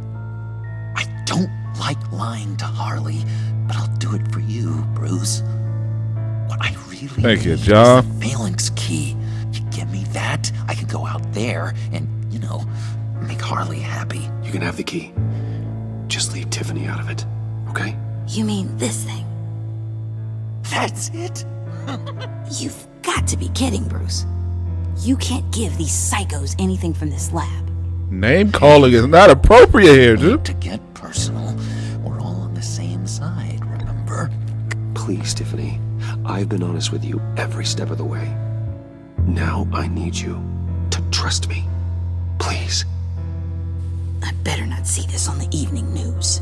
I don't like lying to Harley, but I'll do it for you, Bruce. What I really Thank you, need John. is the phalanx key. You give me that, I can go out there and, make Harley happy. You can have the key. Just leave Tiffany out of it, okay? You mean this thing? That's it? You've got to be kidding, Bruce. You can't give these psychos anything from this lab. Name calling is not appropriate here, dude. To get personal, we're all on the same side, remember? Please, Tiffany. I've been honest with you every step of the way. Now I need you to trust me. Please. I better not see this on the evening news.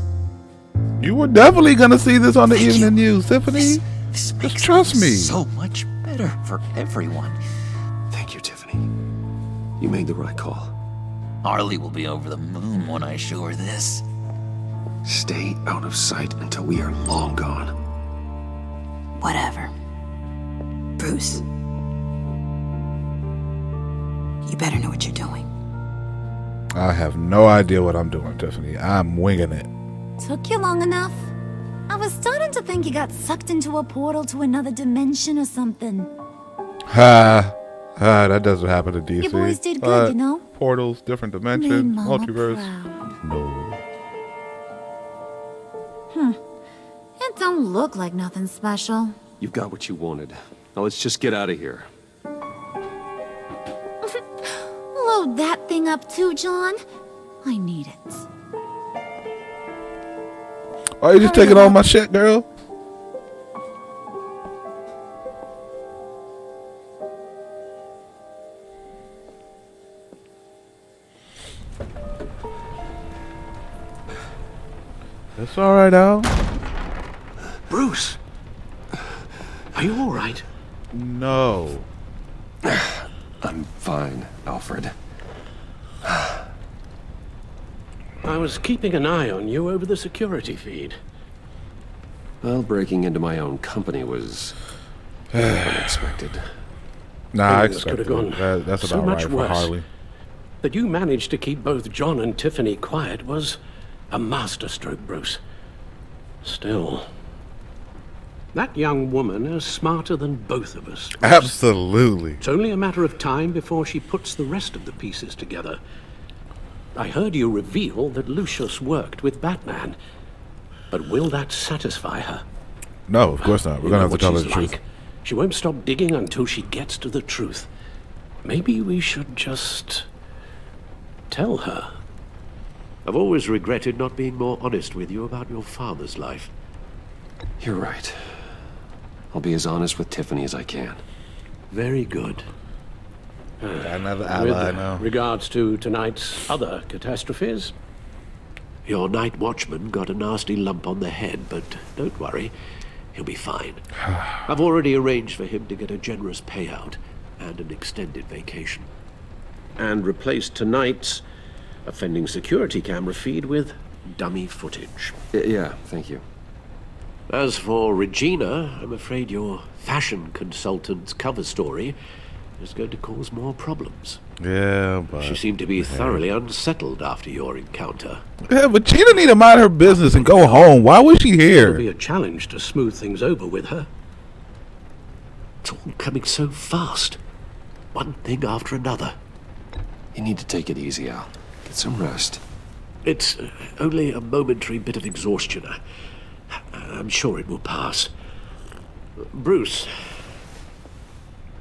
You were definitely gonna see this on the evening news, Tiffany. Just trust me. So much better for everyone. Thank you, Tiffany. You made the right call. Harley will be over the moon when I show her this. Stay out of sight until we are long gone. Whatever. Bruce. You better know what you're doing. I have no idea what I'm doing, Tiffany. I'm winging it. Took you long enough? I was starting to think you got sucked into a portal to another dimension or something. That doesn't happen to DC. You boys did good, you know? Portals, different dimensions, Made Mama multiverse. proud. No. It don't look like nothing special. You've got what you wanted. Now let's just get out of here. Load that thing up too, John. I need it. Oh, you just taking all my shit, girl? It's all right, Al. Bruce, are you all right? No. I'm fine, Alfred. I was keeping an eye on you over the security feed. Well, breaking into my own company was unexpected. Nah, I Things could expected have gone that's so about much right for worse. Harley. That you managed to keep both John and Tiffany quiet was a masterstroke, Bruce. Still, that young woman is smarter than both of us. Bruce. Absolutely. It's only a matter of time before she puts the rest of the pieces together. I heard you reveal that Lucius worked with Batman. But will that satisfy her? No, of course not. We're gonna have to tell her the truth. She won't stop digging until she gets to the truth. Maybe we should just tell her. I've always regretted not being more honest with you about your father's life. You're right. I'll be as honest with Tiffany as I can. Very good. Another ally With now. regards to tonight's other catastrophes, Your night watchman got a nasty lump on the head, but don't worry, he'll be fine. I've already arranged for him to get a generous payout and an extended vacation. and replaced tonight's offending security camera feed with dummy footage. Yeah, thank you. As for Regina, I'm afraid your fashion consultant's cover story is going to cause more problems. Yeah, but She seemed to be thoroughly unsettled after your encounter. yeah, but Gina need to mind her business and go home. Why was she It'll here? be a challenge to smooth things over with her. It's all coming so fast. One thing after another. You need to take it easy, Al. Get some rest. It's only a momentary bit of exhaustion. I'm sure it will pass. Bruce.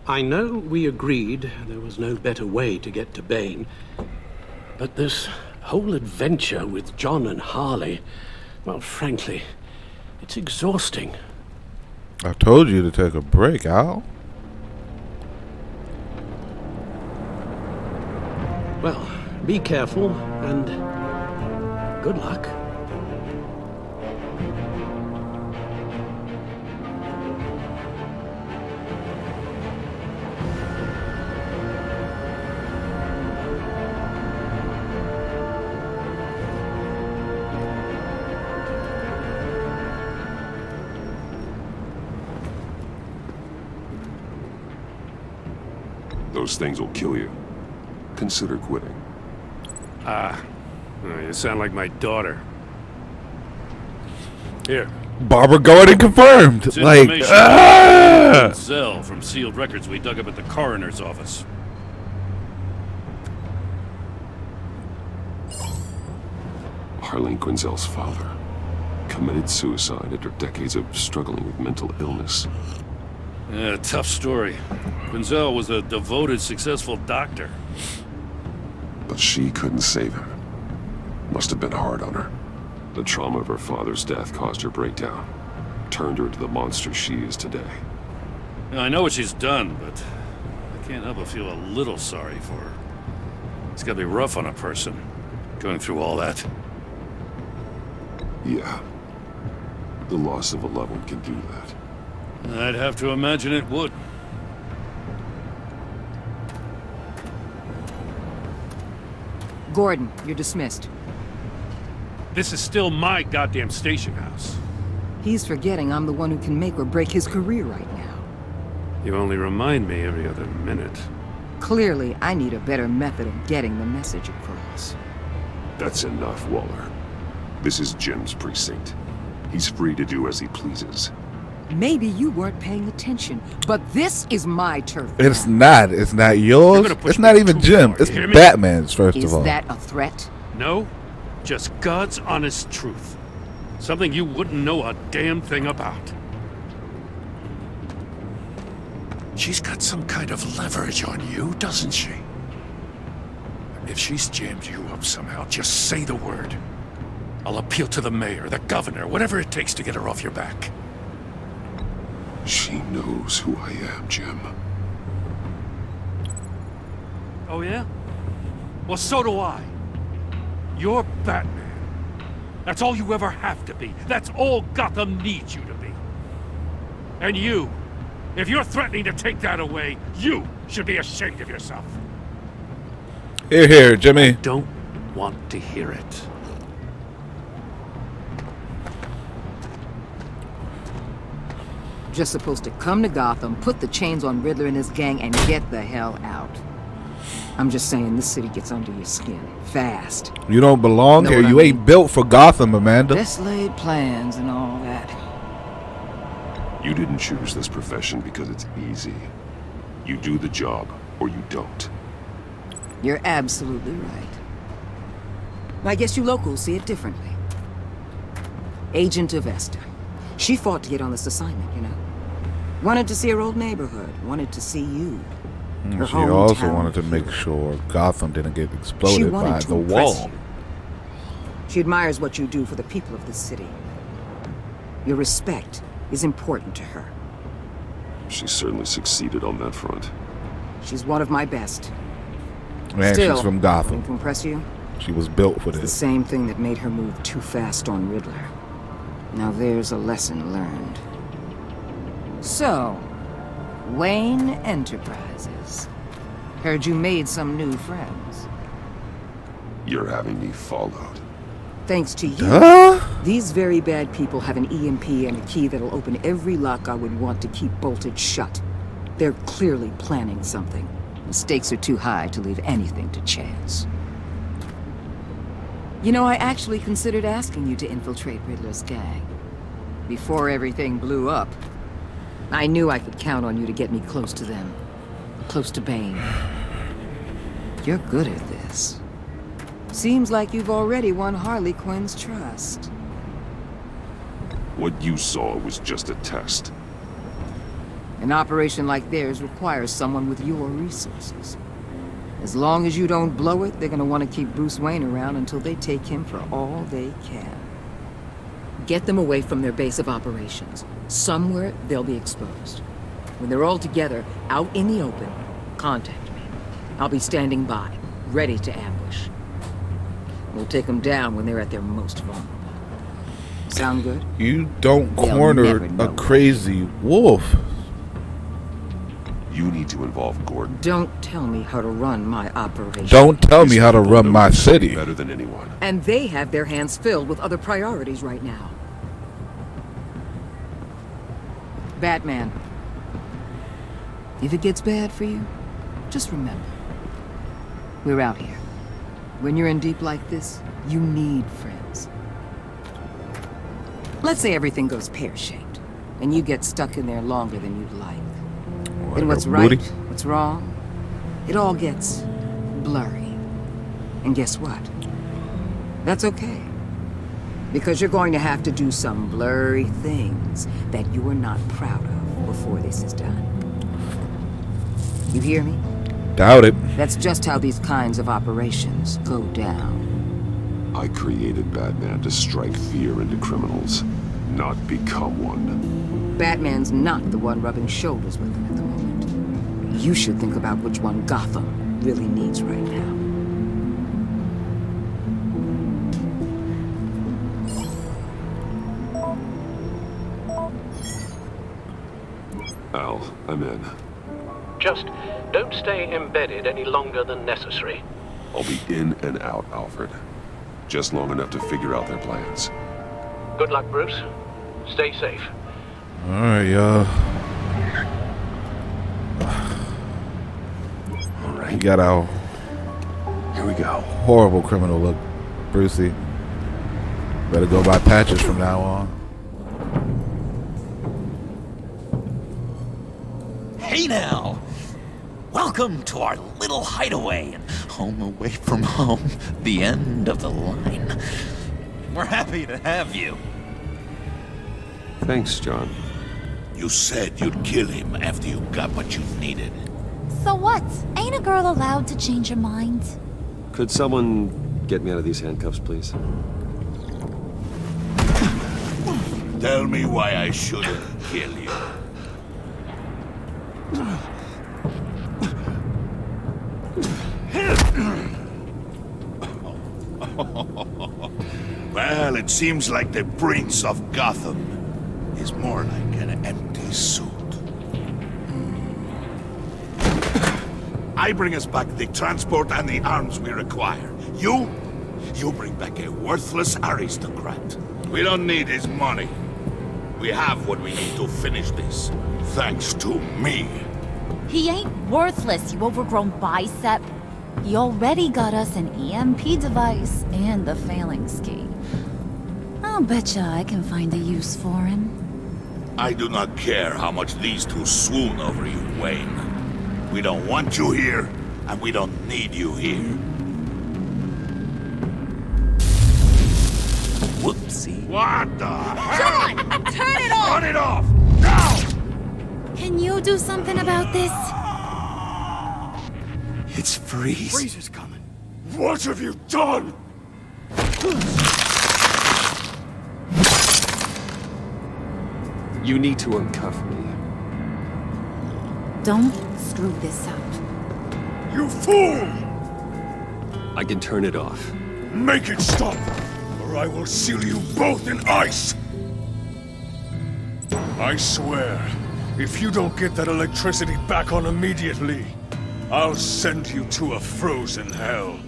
I know we agreed there was no better way to get to Bane, but this whole adventure with John and Harley, well, frankly, it's exhausting. I told you to take a break, Al. Well, be careful and good luck. Those things will kill you. Consider quitting. You sound like my daughter. Here. Barbara Gordon confirmed. It's Like, information Zell from sealed records we dug up at the coroner's office. Harleen Quinzel's father committed suicide after decades of struggling with mental illness. Yeah, tough story. Quinzel was a devoted, successful doctor. But she couldn't save him. Must have been hard on her. The trauma of her father's death caused her breakdown. Turned her into the monster she is today. I know what she's done, but I can't help but feel a little sorry for her. It's gotta be rough on a person, going through all that. Yeah. The loss of a loved one can do that. I'd have to imagine it would. Gordon, you're dismissed. This is still my goddamn station house. He's forgetting I'm the one who can make or break his career right now. You only remind me every other minute. Clearly, I need a better method of getting the message across. That's enough, Waller. This is Jim's precinct. He's free to do as he pleases. Maybe you weren't paying attention, but this is my turf. It's not. It's not yours. It's not even Jim. It's Batman's, first of all. Is that a threat? No, just God's honest truth. Something you wouldn't know a damn thing about. She's got some kind of leverage on you, doesn't she? If she's jammed you up somehow, just say the word. I'll appeal to the mayor, the governor, whatever it takes to get her off your back. She knows who I am, Jim. Oh yeah? Well, so do I. You're Batman. That's all you ever have to be. That's all Gotham needs you to be. And you, if you're threatening to take that away, you should be ashamed of yourself. Here, here, Jimmy. I don't want to hear it. Just supposed to come to Gotham, put the chains on Riddler and his gang, and get the hell out. I'm just saying, this city gets under your skin. Fast. You don't belong here. You ain't built for Gotham, Amanda. Best laid plans and all that. You didn't choose this profession because it's easy. You do the job, or you don't. You're absolutely right. I guess you locals see it differently. Agent of Esther. She fought to get on this assignment, you know. Wanted to see her old neighborhood. Wanted to see you. Her She also hometown. wanted to make sure Gotham didn't get exploded by the impress wall. you. She admires what you do for the people of this city. Your respect is important to her. She certainly succeeded on that front. She's one of my best. Man, Still, she's from Gotham. to impress you, She was built for it's the this. same thing that made her move too fast on Riddler. Now there's a lesson learned. So, Wayne Enterprises. Heard you made some new friends. You're having me followed. Thanks to you, Duh? these very bad people have an EMP and a key that'll open every lock I would want to keep bolted shut. They're clearly planning something. The stakes are too high to leave anything to chance. You know, I actually considered asking you to infiltrate Riddler's gang. Before everything blew up, I knew I could count on you to get me close to them. Close to Bane. You're good at this. Seems like you've already won Harley Quinn's trust. What you saw was just a test. An operation like theirs requires someone with your resources. As long as you don't blow it, they're gonna want to keep Bruce Wayne around until they take him for all they can. Get them away from their base of operations. Somewhere they'll be exposed. When they're all together, out in the open, contact me. I'll be standing by, ready to ambush. We'll take them down when they're at their most vulnerable. Sound good? You don't They'll corner never a know. crazy wolf. You need to involve Gordon. Don't tell me how to run my operation. Don't tell me how to run my city. Better than anyone. And they have their hands filled with other priorities right now. Batman. If it gets bad for you, just remember. We're out here. When you're in deep like this, you need friends. Let's say everything goes pear-shaped, and you get stuck in there longer than you'd like. Then what's right, what's wrong, it all gets blurry. And guess what? That's okay. Because you're going to have to do some blurry things that you are not proud of before this is done. You hear me? Doubt it. That's just how these kinds of operations go down. I created Batman to strike fear into criminals, not become one. Batman's not the one rubbing shoulders with them at the moment. You should think about which one Gotham really needs right now. Al, I'm in. Just don't stay embedded any longer than necessary. I'll be in and out, Alfred. Just long enough to figure out their plans. Good luck, Bruce. Stay safe. Alright, y'all. Alright. You got our Here we go. horrible criminal look, Brucey. Better go by patches from now on. Hey now! Welcome to our little hideaway, home away from home, the end of the line. We're happy to have you. Thanks, John. You said you'd kill him after you got what you needed. So what? Ain't a girl allowed to change her mind? Could someone get me out of these handcuffs, please? Tell me why I shouldn't kill you. Well, it seems like the Prince of Gotham is more like an empty suit. I bring us back the transport and the arms we require. You bring back a worthless aristocrat. We don't need his money. We have what we need to finish this, thanks to me. He ain't worthless, you overgrown bicep. He already got us an EMP device and the phalanx key. I'll betcha I can find a use for him. I do not care how much these two swoon over you, Wayne. We don't want you here, and we don't need you here. Whoopsie. What the hell? John! Turn it off! Turn it off! Now! Can you do something about this? It's Freeze. Freeze is coming. What have you done? You need to uncuff me. Don't screw this up. You fool! I can turn it off. Make it stop, or I will seal you both in ice! I swear, if you don't get that electricity back on immediately, I'll send you to a frozen hell.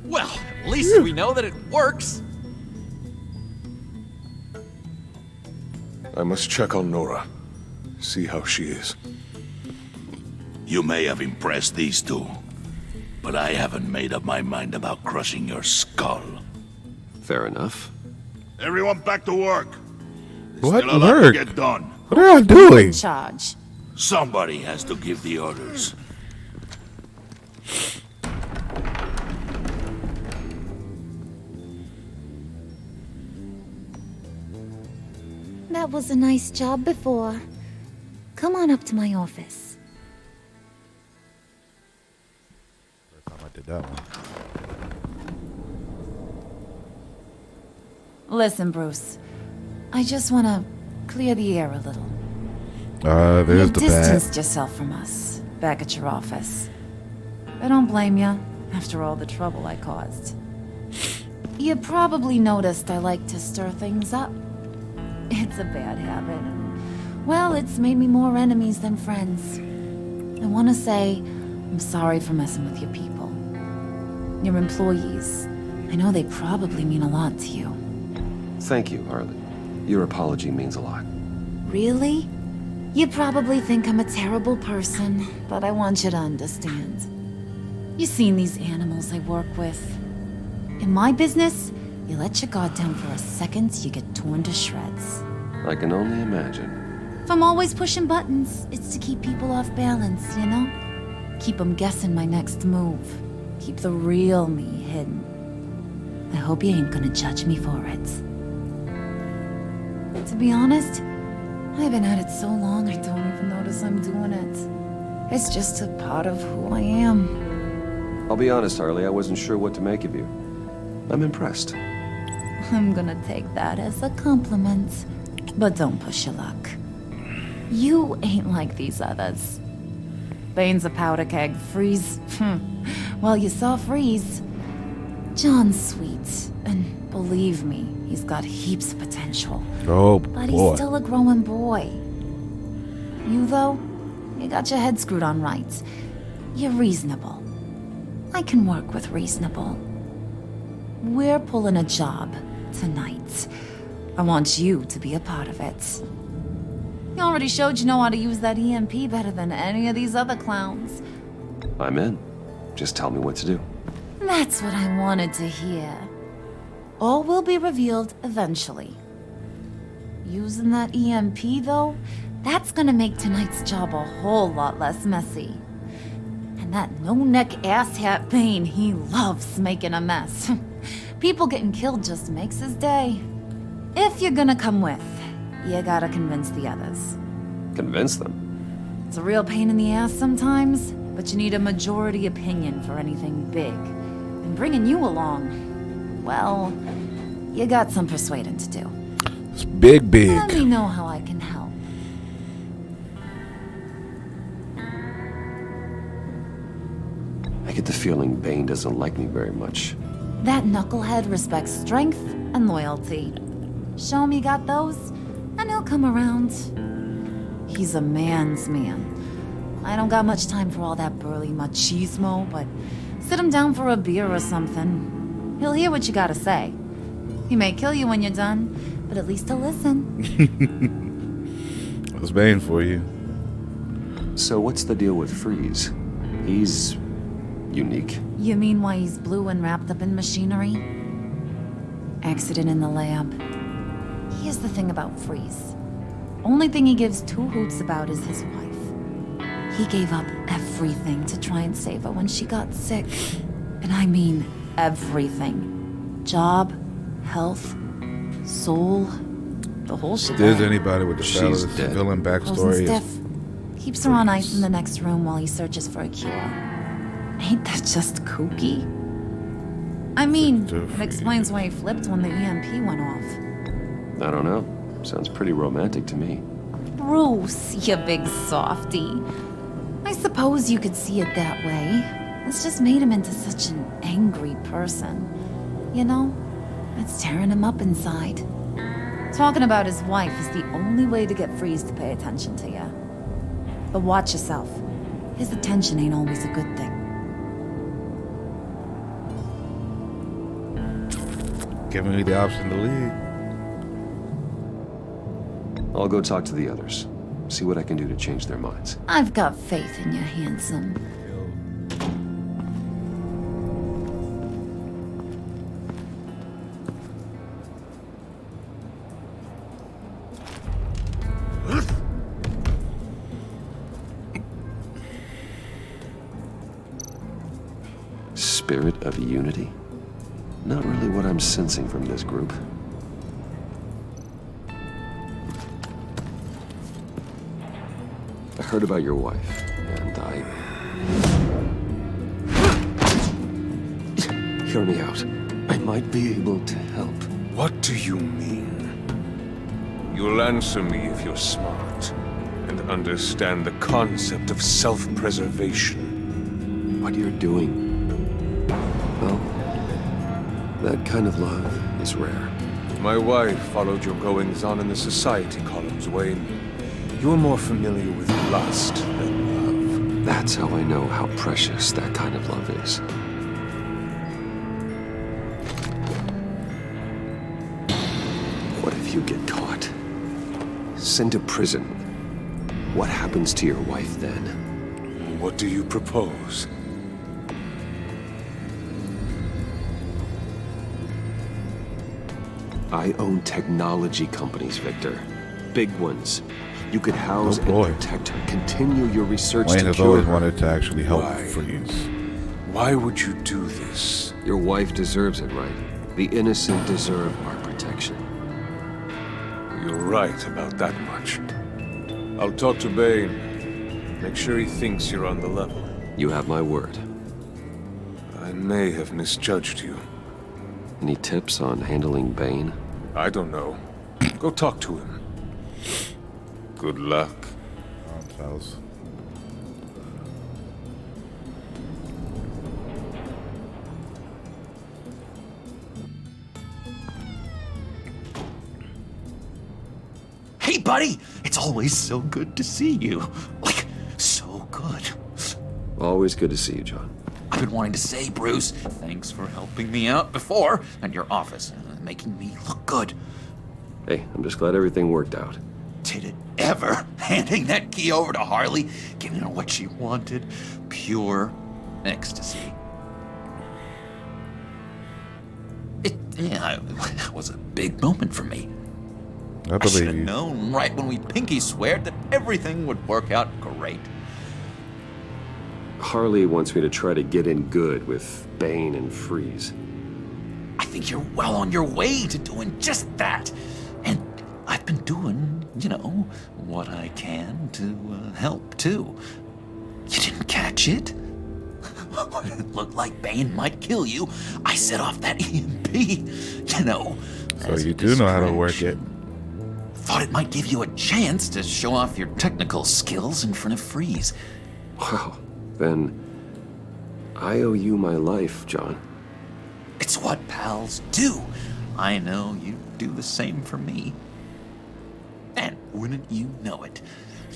Well, at least we know that it works. I must check on Nora. See how she is. You may have impressed these two, but I haven't made up my mind about crushing your skull. Fair enough. Everyone back to work. What Still a lot to work? get done. What are y'all doing? In charge. Somebody has to give the orders. That was a nice job before. Come on up to my office. First time I did that one. Listen, Bruce. I just want to clear the air a little. There's You the distanced bat. yourself from us, back at your office. I don't blame you, after all the trouble I caused. You probably noticed I like to stir things up. It's a bad habit. Well, it's made me more enemies than friends. I want to say I'm sorry for messing with your people. Your employees. I know they probably mean a lot to you. Thank you, Harley. Your apology means a lot. Really? You probably think I'm a terrible person, but I want you to understand. You've seen these animals I work with. In my business, you let your guard down for a second, you get torn to shreds. I can only imagine. If I'm always pushing buttons, it's to keep people off balance, you know? Keep them guessing my next move. Keep the real me hidden. I hope you ain't gonna judge me for it. To be honest, I've been at it so long I don't even notice I'm doing it. It's just a part of who I am. I'll be honest, Harley, I wasn't sure what to make of you. I'm impressed. I'm gonna take that as a compliment. But don't push your luck. You ain't like these others. Bane's a powder keg. Freeze. Well, you saw Freeze. John's sweet, and believe me, he's got heaps of potential. Oh, but boy. He's still a growing boy. You, though, you got your head screwed on right. You're reasonable. I can work with reasonable. We're pulling a job tonight. I want you to be a part of it. You already showed you know how to use that EMP better than any of these other clowns. I'm in. Just tell me what to do. That's what I wanted to hear. All will be revealed eventually. Using that EMP, though, that's gonna make tonight's job a whole lot less messy. And that no-neck asshat Bane, he loves making a mess. People getting killed just makes his day. If you're gonna come with, you gotta convince the others. Convince them? It's a real pain in the ass sometimes, but you need a majority opinion for anything big. And bringing you along, well, you got some persuading to do. It's big. Let me know how I can help. I get the feeling Bane doesn't like me very much. That knucklehead respects strength and loyalty. Show him you got those, and he'll come around. He's a man's man. I don't got much time for all that burly machismo, but sit him down for a beer or something. He'll hear what you gotta say. He may kill you when you're done, but at least he'll listen. That's Bane for you. So what's the deal with Freeze? He's unique. You mean why he's blue and wrapped up in machinery? Accident in the lab. Here's the thing about Freeze. Only thing he gives two hoots about is his wife. He gave up everything to try and save her when she got sick. And I mean everything. Job, health, soul, the whole shit. There's anybody with the She's fellas dead. villain Frozen backstory. stiff. Keeps her on ice in the next room while he searches for a cure. Ain't that just kooky? I mean, it explains why he flipped when the EMP went off. I don't know. Sounds pretty romantic to me. Bruce, you big softy. I suppose you could see it that way. It's just made him into such an angry person. You know, it's tearing him up inside. Talking about his wife is the only way to get Freeze to pay attention to you. But watch yourself. His attention ain't always a good thing. Giving me the option to leave. I'll go talk to the others. See what I can do to change their minds. I've got faith in you, handsome. Spirit of unity? Not really what I'm sensing from this group. I heard about your wife, and Hear me out. I might be able to help. What do you mean? You'll answer me if you're smart and understand the concept of self-preservation. What you're doing, well, that kind of love is rare. My wife followed your goings-on in the society columns, Wayne. You're more familiar with lust than love. That's how I know how precious that kind of love is. What if you get caught? Sent to prison. What happens to your wife then? What do you propose? I own technology companies, Victor. big ones. You could house and protect her. Continue your research Wayne to has cure always her. wanted to actually help Why? Freeze. Why would you do this? Your wife deserves it, right? The innocent deserve our protection. You're right about that much. I'll talk to Bane. Make sure he thinks you're on the level. You have my word. I may have misjudged you. Any tips on handling Bane? I don't know. Go talk to him. Good luck. House. Hey, buddy! It's always so good to see you. Like, so good. Always good to see you, John. I've been wanting to say, Bruce, thanks for helping me out before at your office, making me look good. Hey, I'm just glad everything worked out. Did it ever? Handing that key over to Harley, giving her what she wanted. Pure ecstasy. It was a big moment for me. I should believe have you. known right when we pinky sweared that everything would work out great. Harley wants me to try to get in good with Bane and Freeze. I think you're well on your way to doing just that. And I've been doing, what I can to help, too. You didn't catch it? When it looked like Bane might kill you, I set off that EMP, So you do know how to work it. Thought it might give you a chance to show off your technical skills in front of Freeze. Wow. Then I owe you my life, John. It's what pals do. I know you do the same for me. And wouldn't you know it,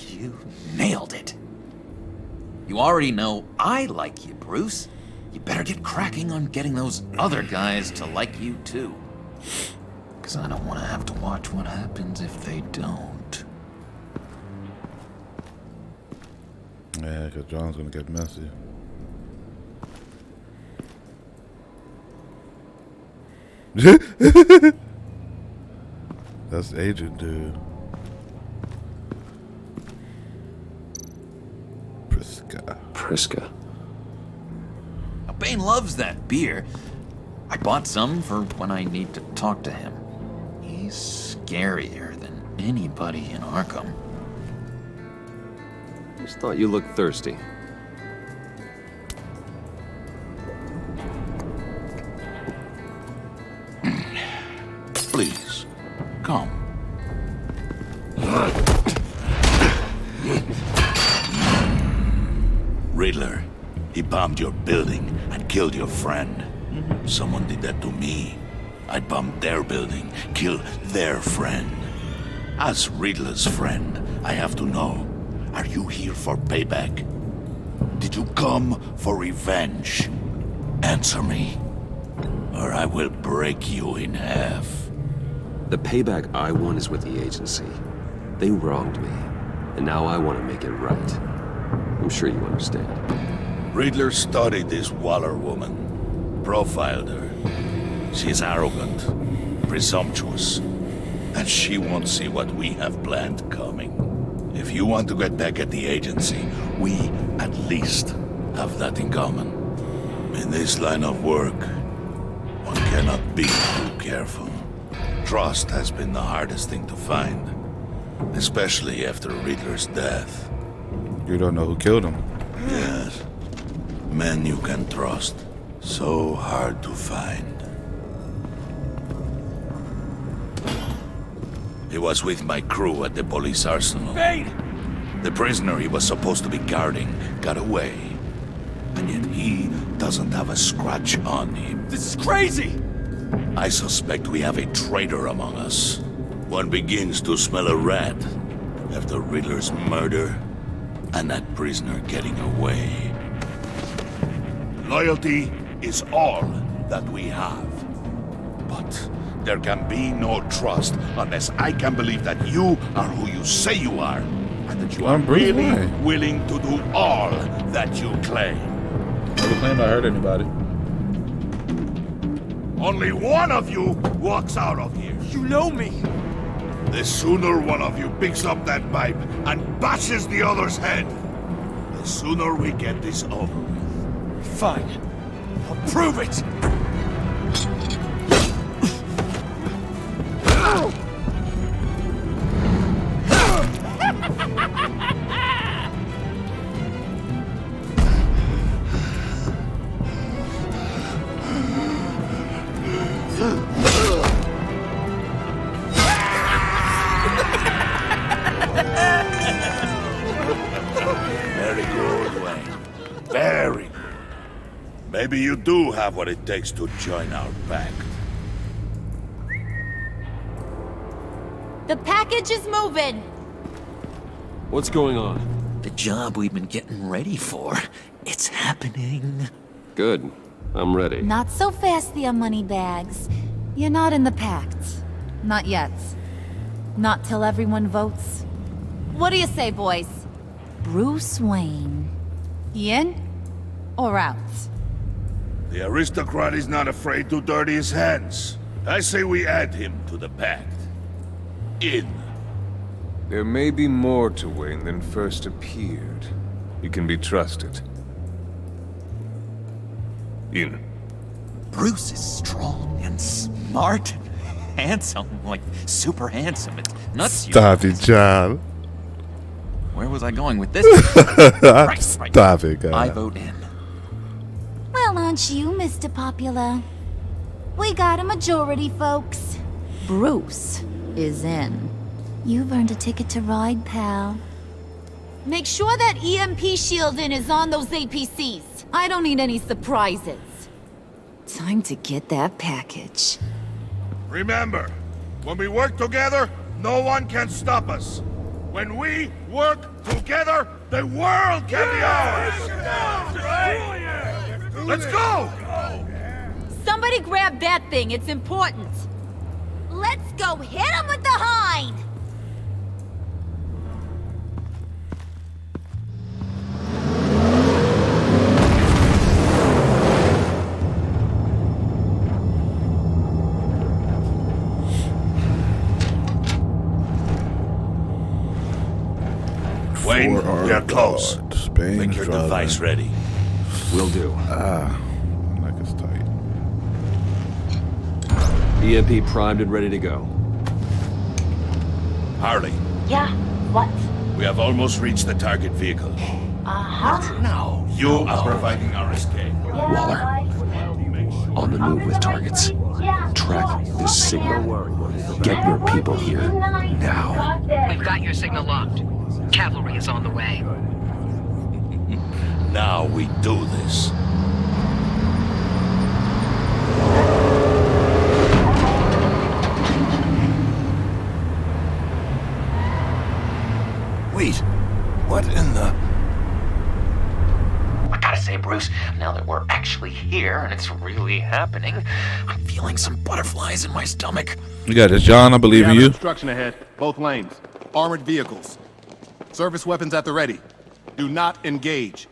you nailed it. You already know I like you, Bruce. You better get cracking on getting those other guys to like you too. Because I don't want to have to watch what happens if they don't. Yeah, because John's going to get messy. That's Agent Dude. Priska. Now, Bane loves that beer. I bought some for when I need to talk to him. He's scarier than anybody in Arkham. Just thought you looked thirsty. Please, come. Riddler, he bombed your building and killed your friend. Someone did that to me. I bombed their building, killed their friend. As Riddler's friend, I have to know, are you here for payback? Did you come for revenge? Answer me, or I will break you in half. The payback I want is with the agency. They wronged me, and now I want to make it right. I'm sure you understand. Riddler studied this Waller woman, profiled her. She's arrogant, presumptuous, and she won't see what we have planned coming. If you want to get back at the agency, we at least have that in common. In this line of work, one cannot be too careful. Trust has been the hardest thing to find, especially after Riddler's death. You don't know who killed him. Yes. Men you can trust. So hard to find. He was with my crew at the police arsenal. Bane! The prisoner he was supposed to be guarding got away. And yet he doesn't have a scratch on him. This is crazy! I suspect we have a traitor among us. One begins to smell a rat after Riddler's murder and that prisoner getting away. Loyalty is all that we have. But there can be no trust unless I can believe that you are who you say you are, and that you are Bruce really Wayne. willing to do all that you claim. Never claimed I hurt anybody. Only one of you walks out of here. You know me! The sooner one of you picks up that pipe and bashes the other's head, the sooner we get this over with. Fine. I'll prove it! Very good, Wayne. Very good. Maybe you do have what it takes to join our pact. The package is moving. What's going on? The job we've been getting ready for. It's happening. Good. I'm ready. Not so fast, the Moneybags. You're not in the Pact. Not yet. Not till everyone votes. What do you say, boys? Bruce Wayne. In or out? The aristocrat is not afraid to dirty his hands. I say we add him to the pact. In. There may be more to Wayne than first appeared. He can be trusted. In. Bruce is strong and smart and handsome, like super handsome. It's nuts. Stop it, John. Where was I going with this? Stop it, guys. I vote in. Well, aren't you, Mr. Popular? We got a majority, folks. Bruce is in. You've earned a ticket to ride, pal. Make sure that EMP shielding is on those APCs. I don't need any surprises. Time to get that package. Remember, when we work together, no one can stop us. When we work together, the world can be ours! Let's go! Somebody grab that thing, it's important. Let's go hit him with the hind! Wayne, they're close. Make your device ready. Will do. Like it's tight. EMP primed and ready to go. Harley, Yeah, what? we have almost reached the target vehicle. Uh-huh. Now, you are providing our escape. Waller. On the move with targets. Track this signal. Get your people here. Now. We've got your signal locked. Cavalry is on the way. Now we do this. Wait, what in the... I gotta say, Bruce, now that we're actually here and it's really happening, I'm feeling some butterflies in my stomach. You got this, John. I believe in you. Obstruction ahead, both lanes. Armored vehicles. Service weapons at the ready. Do not engage.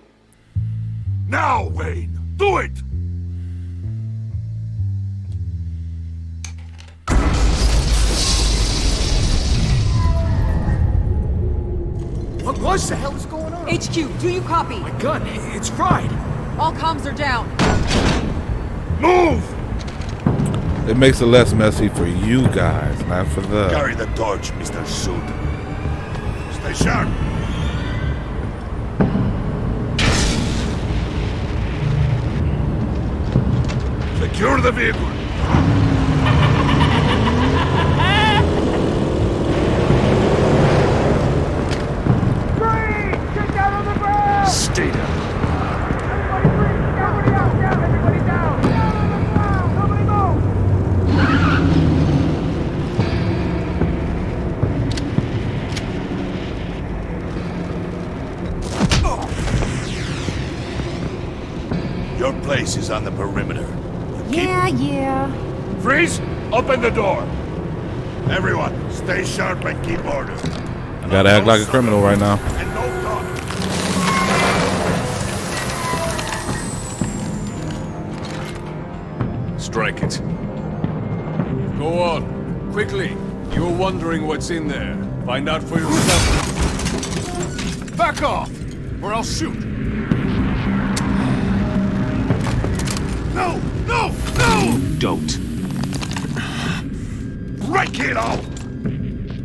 Now, Wayne! Do it! What the hell is going on? HQ, do you copy? My gun, it's fried. All comms are down. Move! It makes it less messy for you guys, not for them. Carry the torch, Mr. Suit. Stay sharp. Secure the vehicle. Stay down. Your place is on the perimeter. Yeah. Freeze! Open the door! Everyone, stay sharp and keep order. I gotta act like a criminal right now. And no talk. Strike it. Go on, quickly. You're wondering what's in there. Find out for yourself. Back off, or I'll shoot. No! No! No! Don't. Break it off!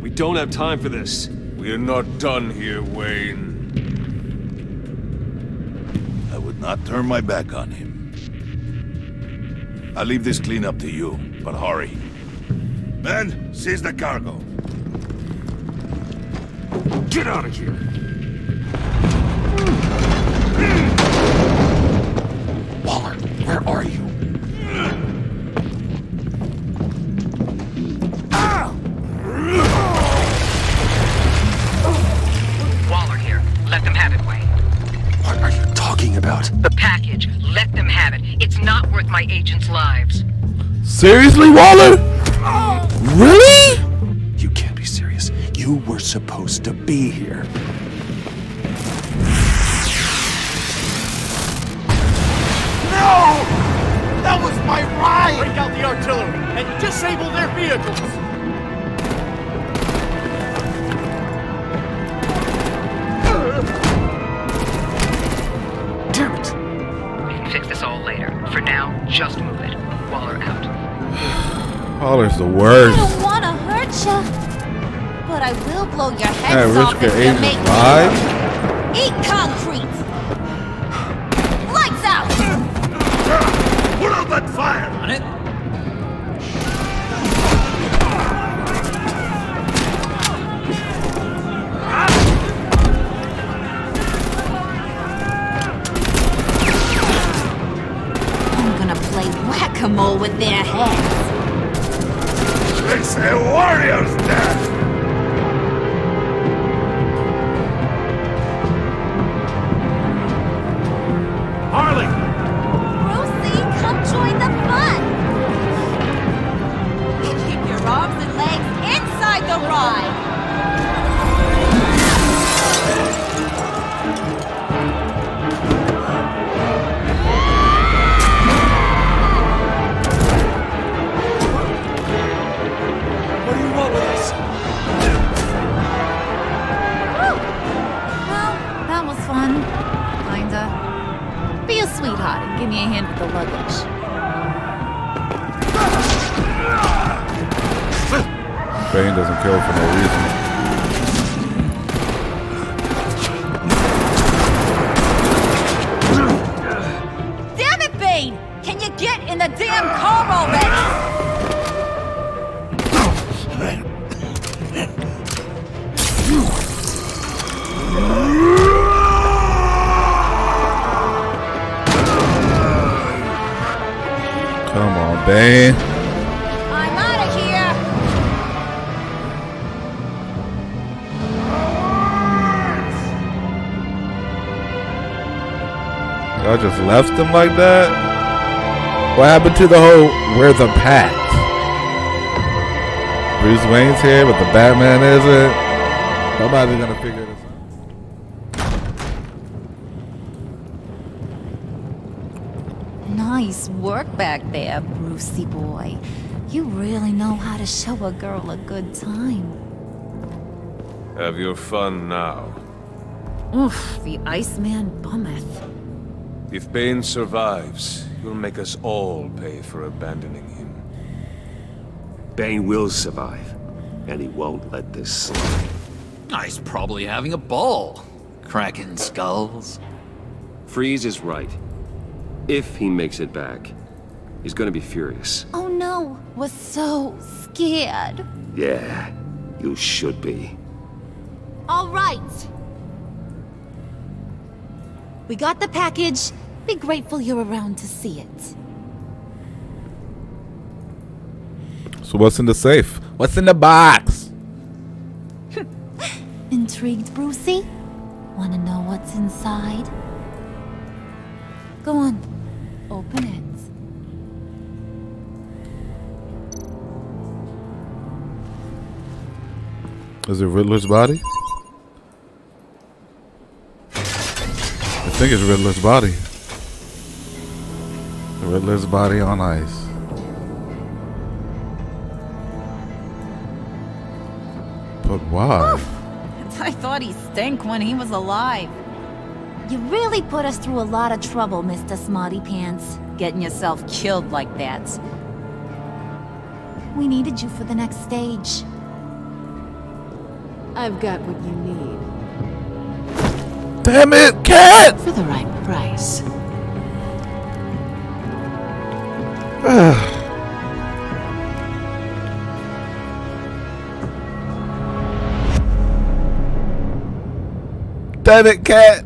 We don't have time for this. We're not done here, Wayne. I would not turn my back on him. I'll leave this cleanup to you, but hurry. Men, seize the cargo. Get out of here! Waller, where are you? Waller here. Let them have it, Wayne. What are you talking about? The package. Let them have it. It's not worth my agents' lives. Seriously, Waller? Really? You can't be serious. You were supposed to be here. No! That was my ride! Break out the artillery and disable their vehicles! Damn it! We can fix this all later. For now, just move it. Waller out. Waller's the I worst. don't want to hurt ya, but I will blow your Yeah, heads off risk your if you agent's make me. life. Eat concrete! Lights out! Put out that fire! On it? I'm gonna play whack-a-mole with their heads. It's a warrior's death! Harley! Brucey, come join the fun! Keep your arms and legs inside the ride! What do you want with us? Well, that was fun. Kinda. Be a sweetheart and give me a hand with the luggage. Bane doesn't kill for no reason. Damn it, Bane! Can you get in the damn car already? Come on, Bane. I'm out of here! Y'all just left him like that? What happened to the whole "we're the Pact"? Bruce Wayne's here, but the Batman isn't. Nobody's gonna figure this out. Nice work back there, Brucey boy. You really know how to show a girl a good time. Have your fun now. Oof, the Iceman bummeth. If Bane survives, you'll make us all pay for abandoning him. Bane will survive, and he won't let this slide. He's probably having a ball. Cracking skulls. Freeze is right. If he makes it back, he's gonna be furious. Oh no, we're so scared. Yeah, you should be. All right. We got the package. Be grateful you're around to see it. So what's in the safe? What's in the box? Intrigued, Brucey? Wanna know what's inside? Go on, open it. Is it Riddler's body? I think it's Riddler's body. Riddler's body on ice. Why? I thought he stank when he was alive. You really put us through a lot of trouble, Mr. Smarty Pants. Getting yourself killed like that. We needed you for the next stage. I've got what you need. Damn it, cat! For the right price. Damn it, cat!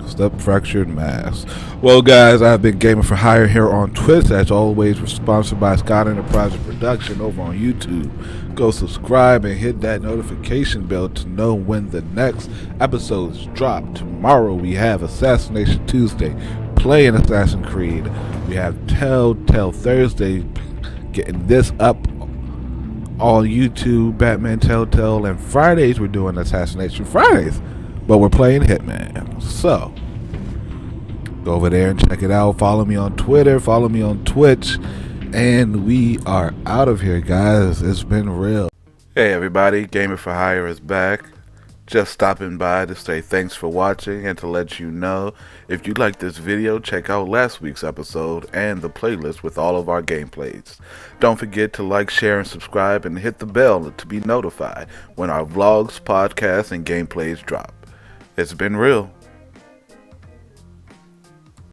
Step fractured mass. Well, guys, I've been GamerForHire here on Twitch. As always, we're sponsored by Scott Enterprises Production over on YouTube. Go subscribe and hit that notification bell to know when the next episodes drop. Tomorrow we have Assassination Tuesday, playing Assassin's Creed. We have Telltale Thursday, getting this up on YouTube, Batman Telltale, and Fridays we're doing Assassination Fridays, but we're playing Hitman. So go over there and check it out. Follow me on Twitter, follow me on Twitch, and we are out of here, guys. It's been real. Hey everybody, GamerForHire is back. Just stopping by to say thanks for watching and to let you know, if you like this video, check out last week's episode and the playlist with all of our gameplays. Don't forget to like, share, and subscribe, and hit the bell to be notified when our vlogs, podcasts, and gameplays drop. It's been real.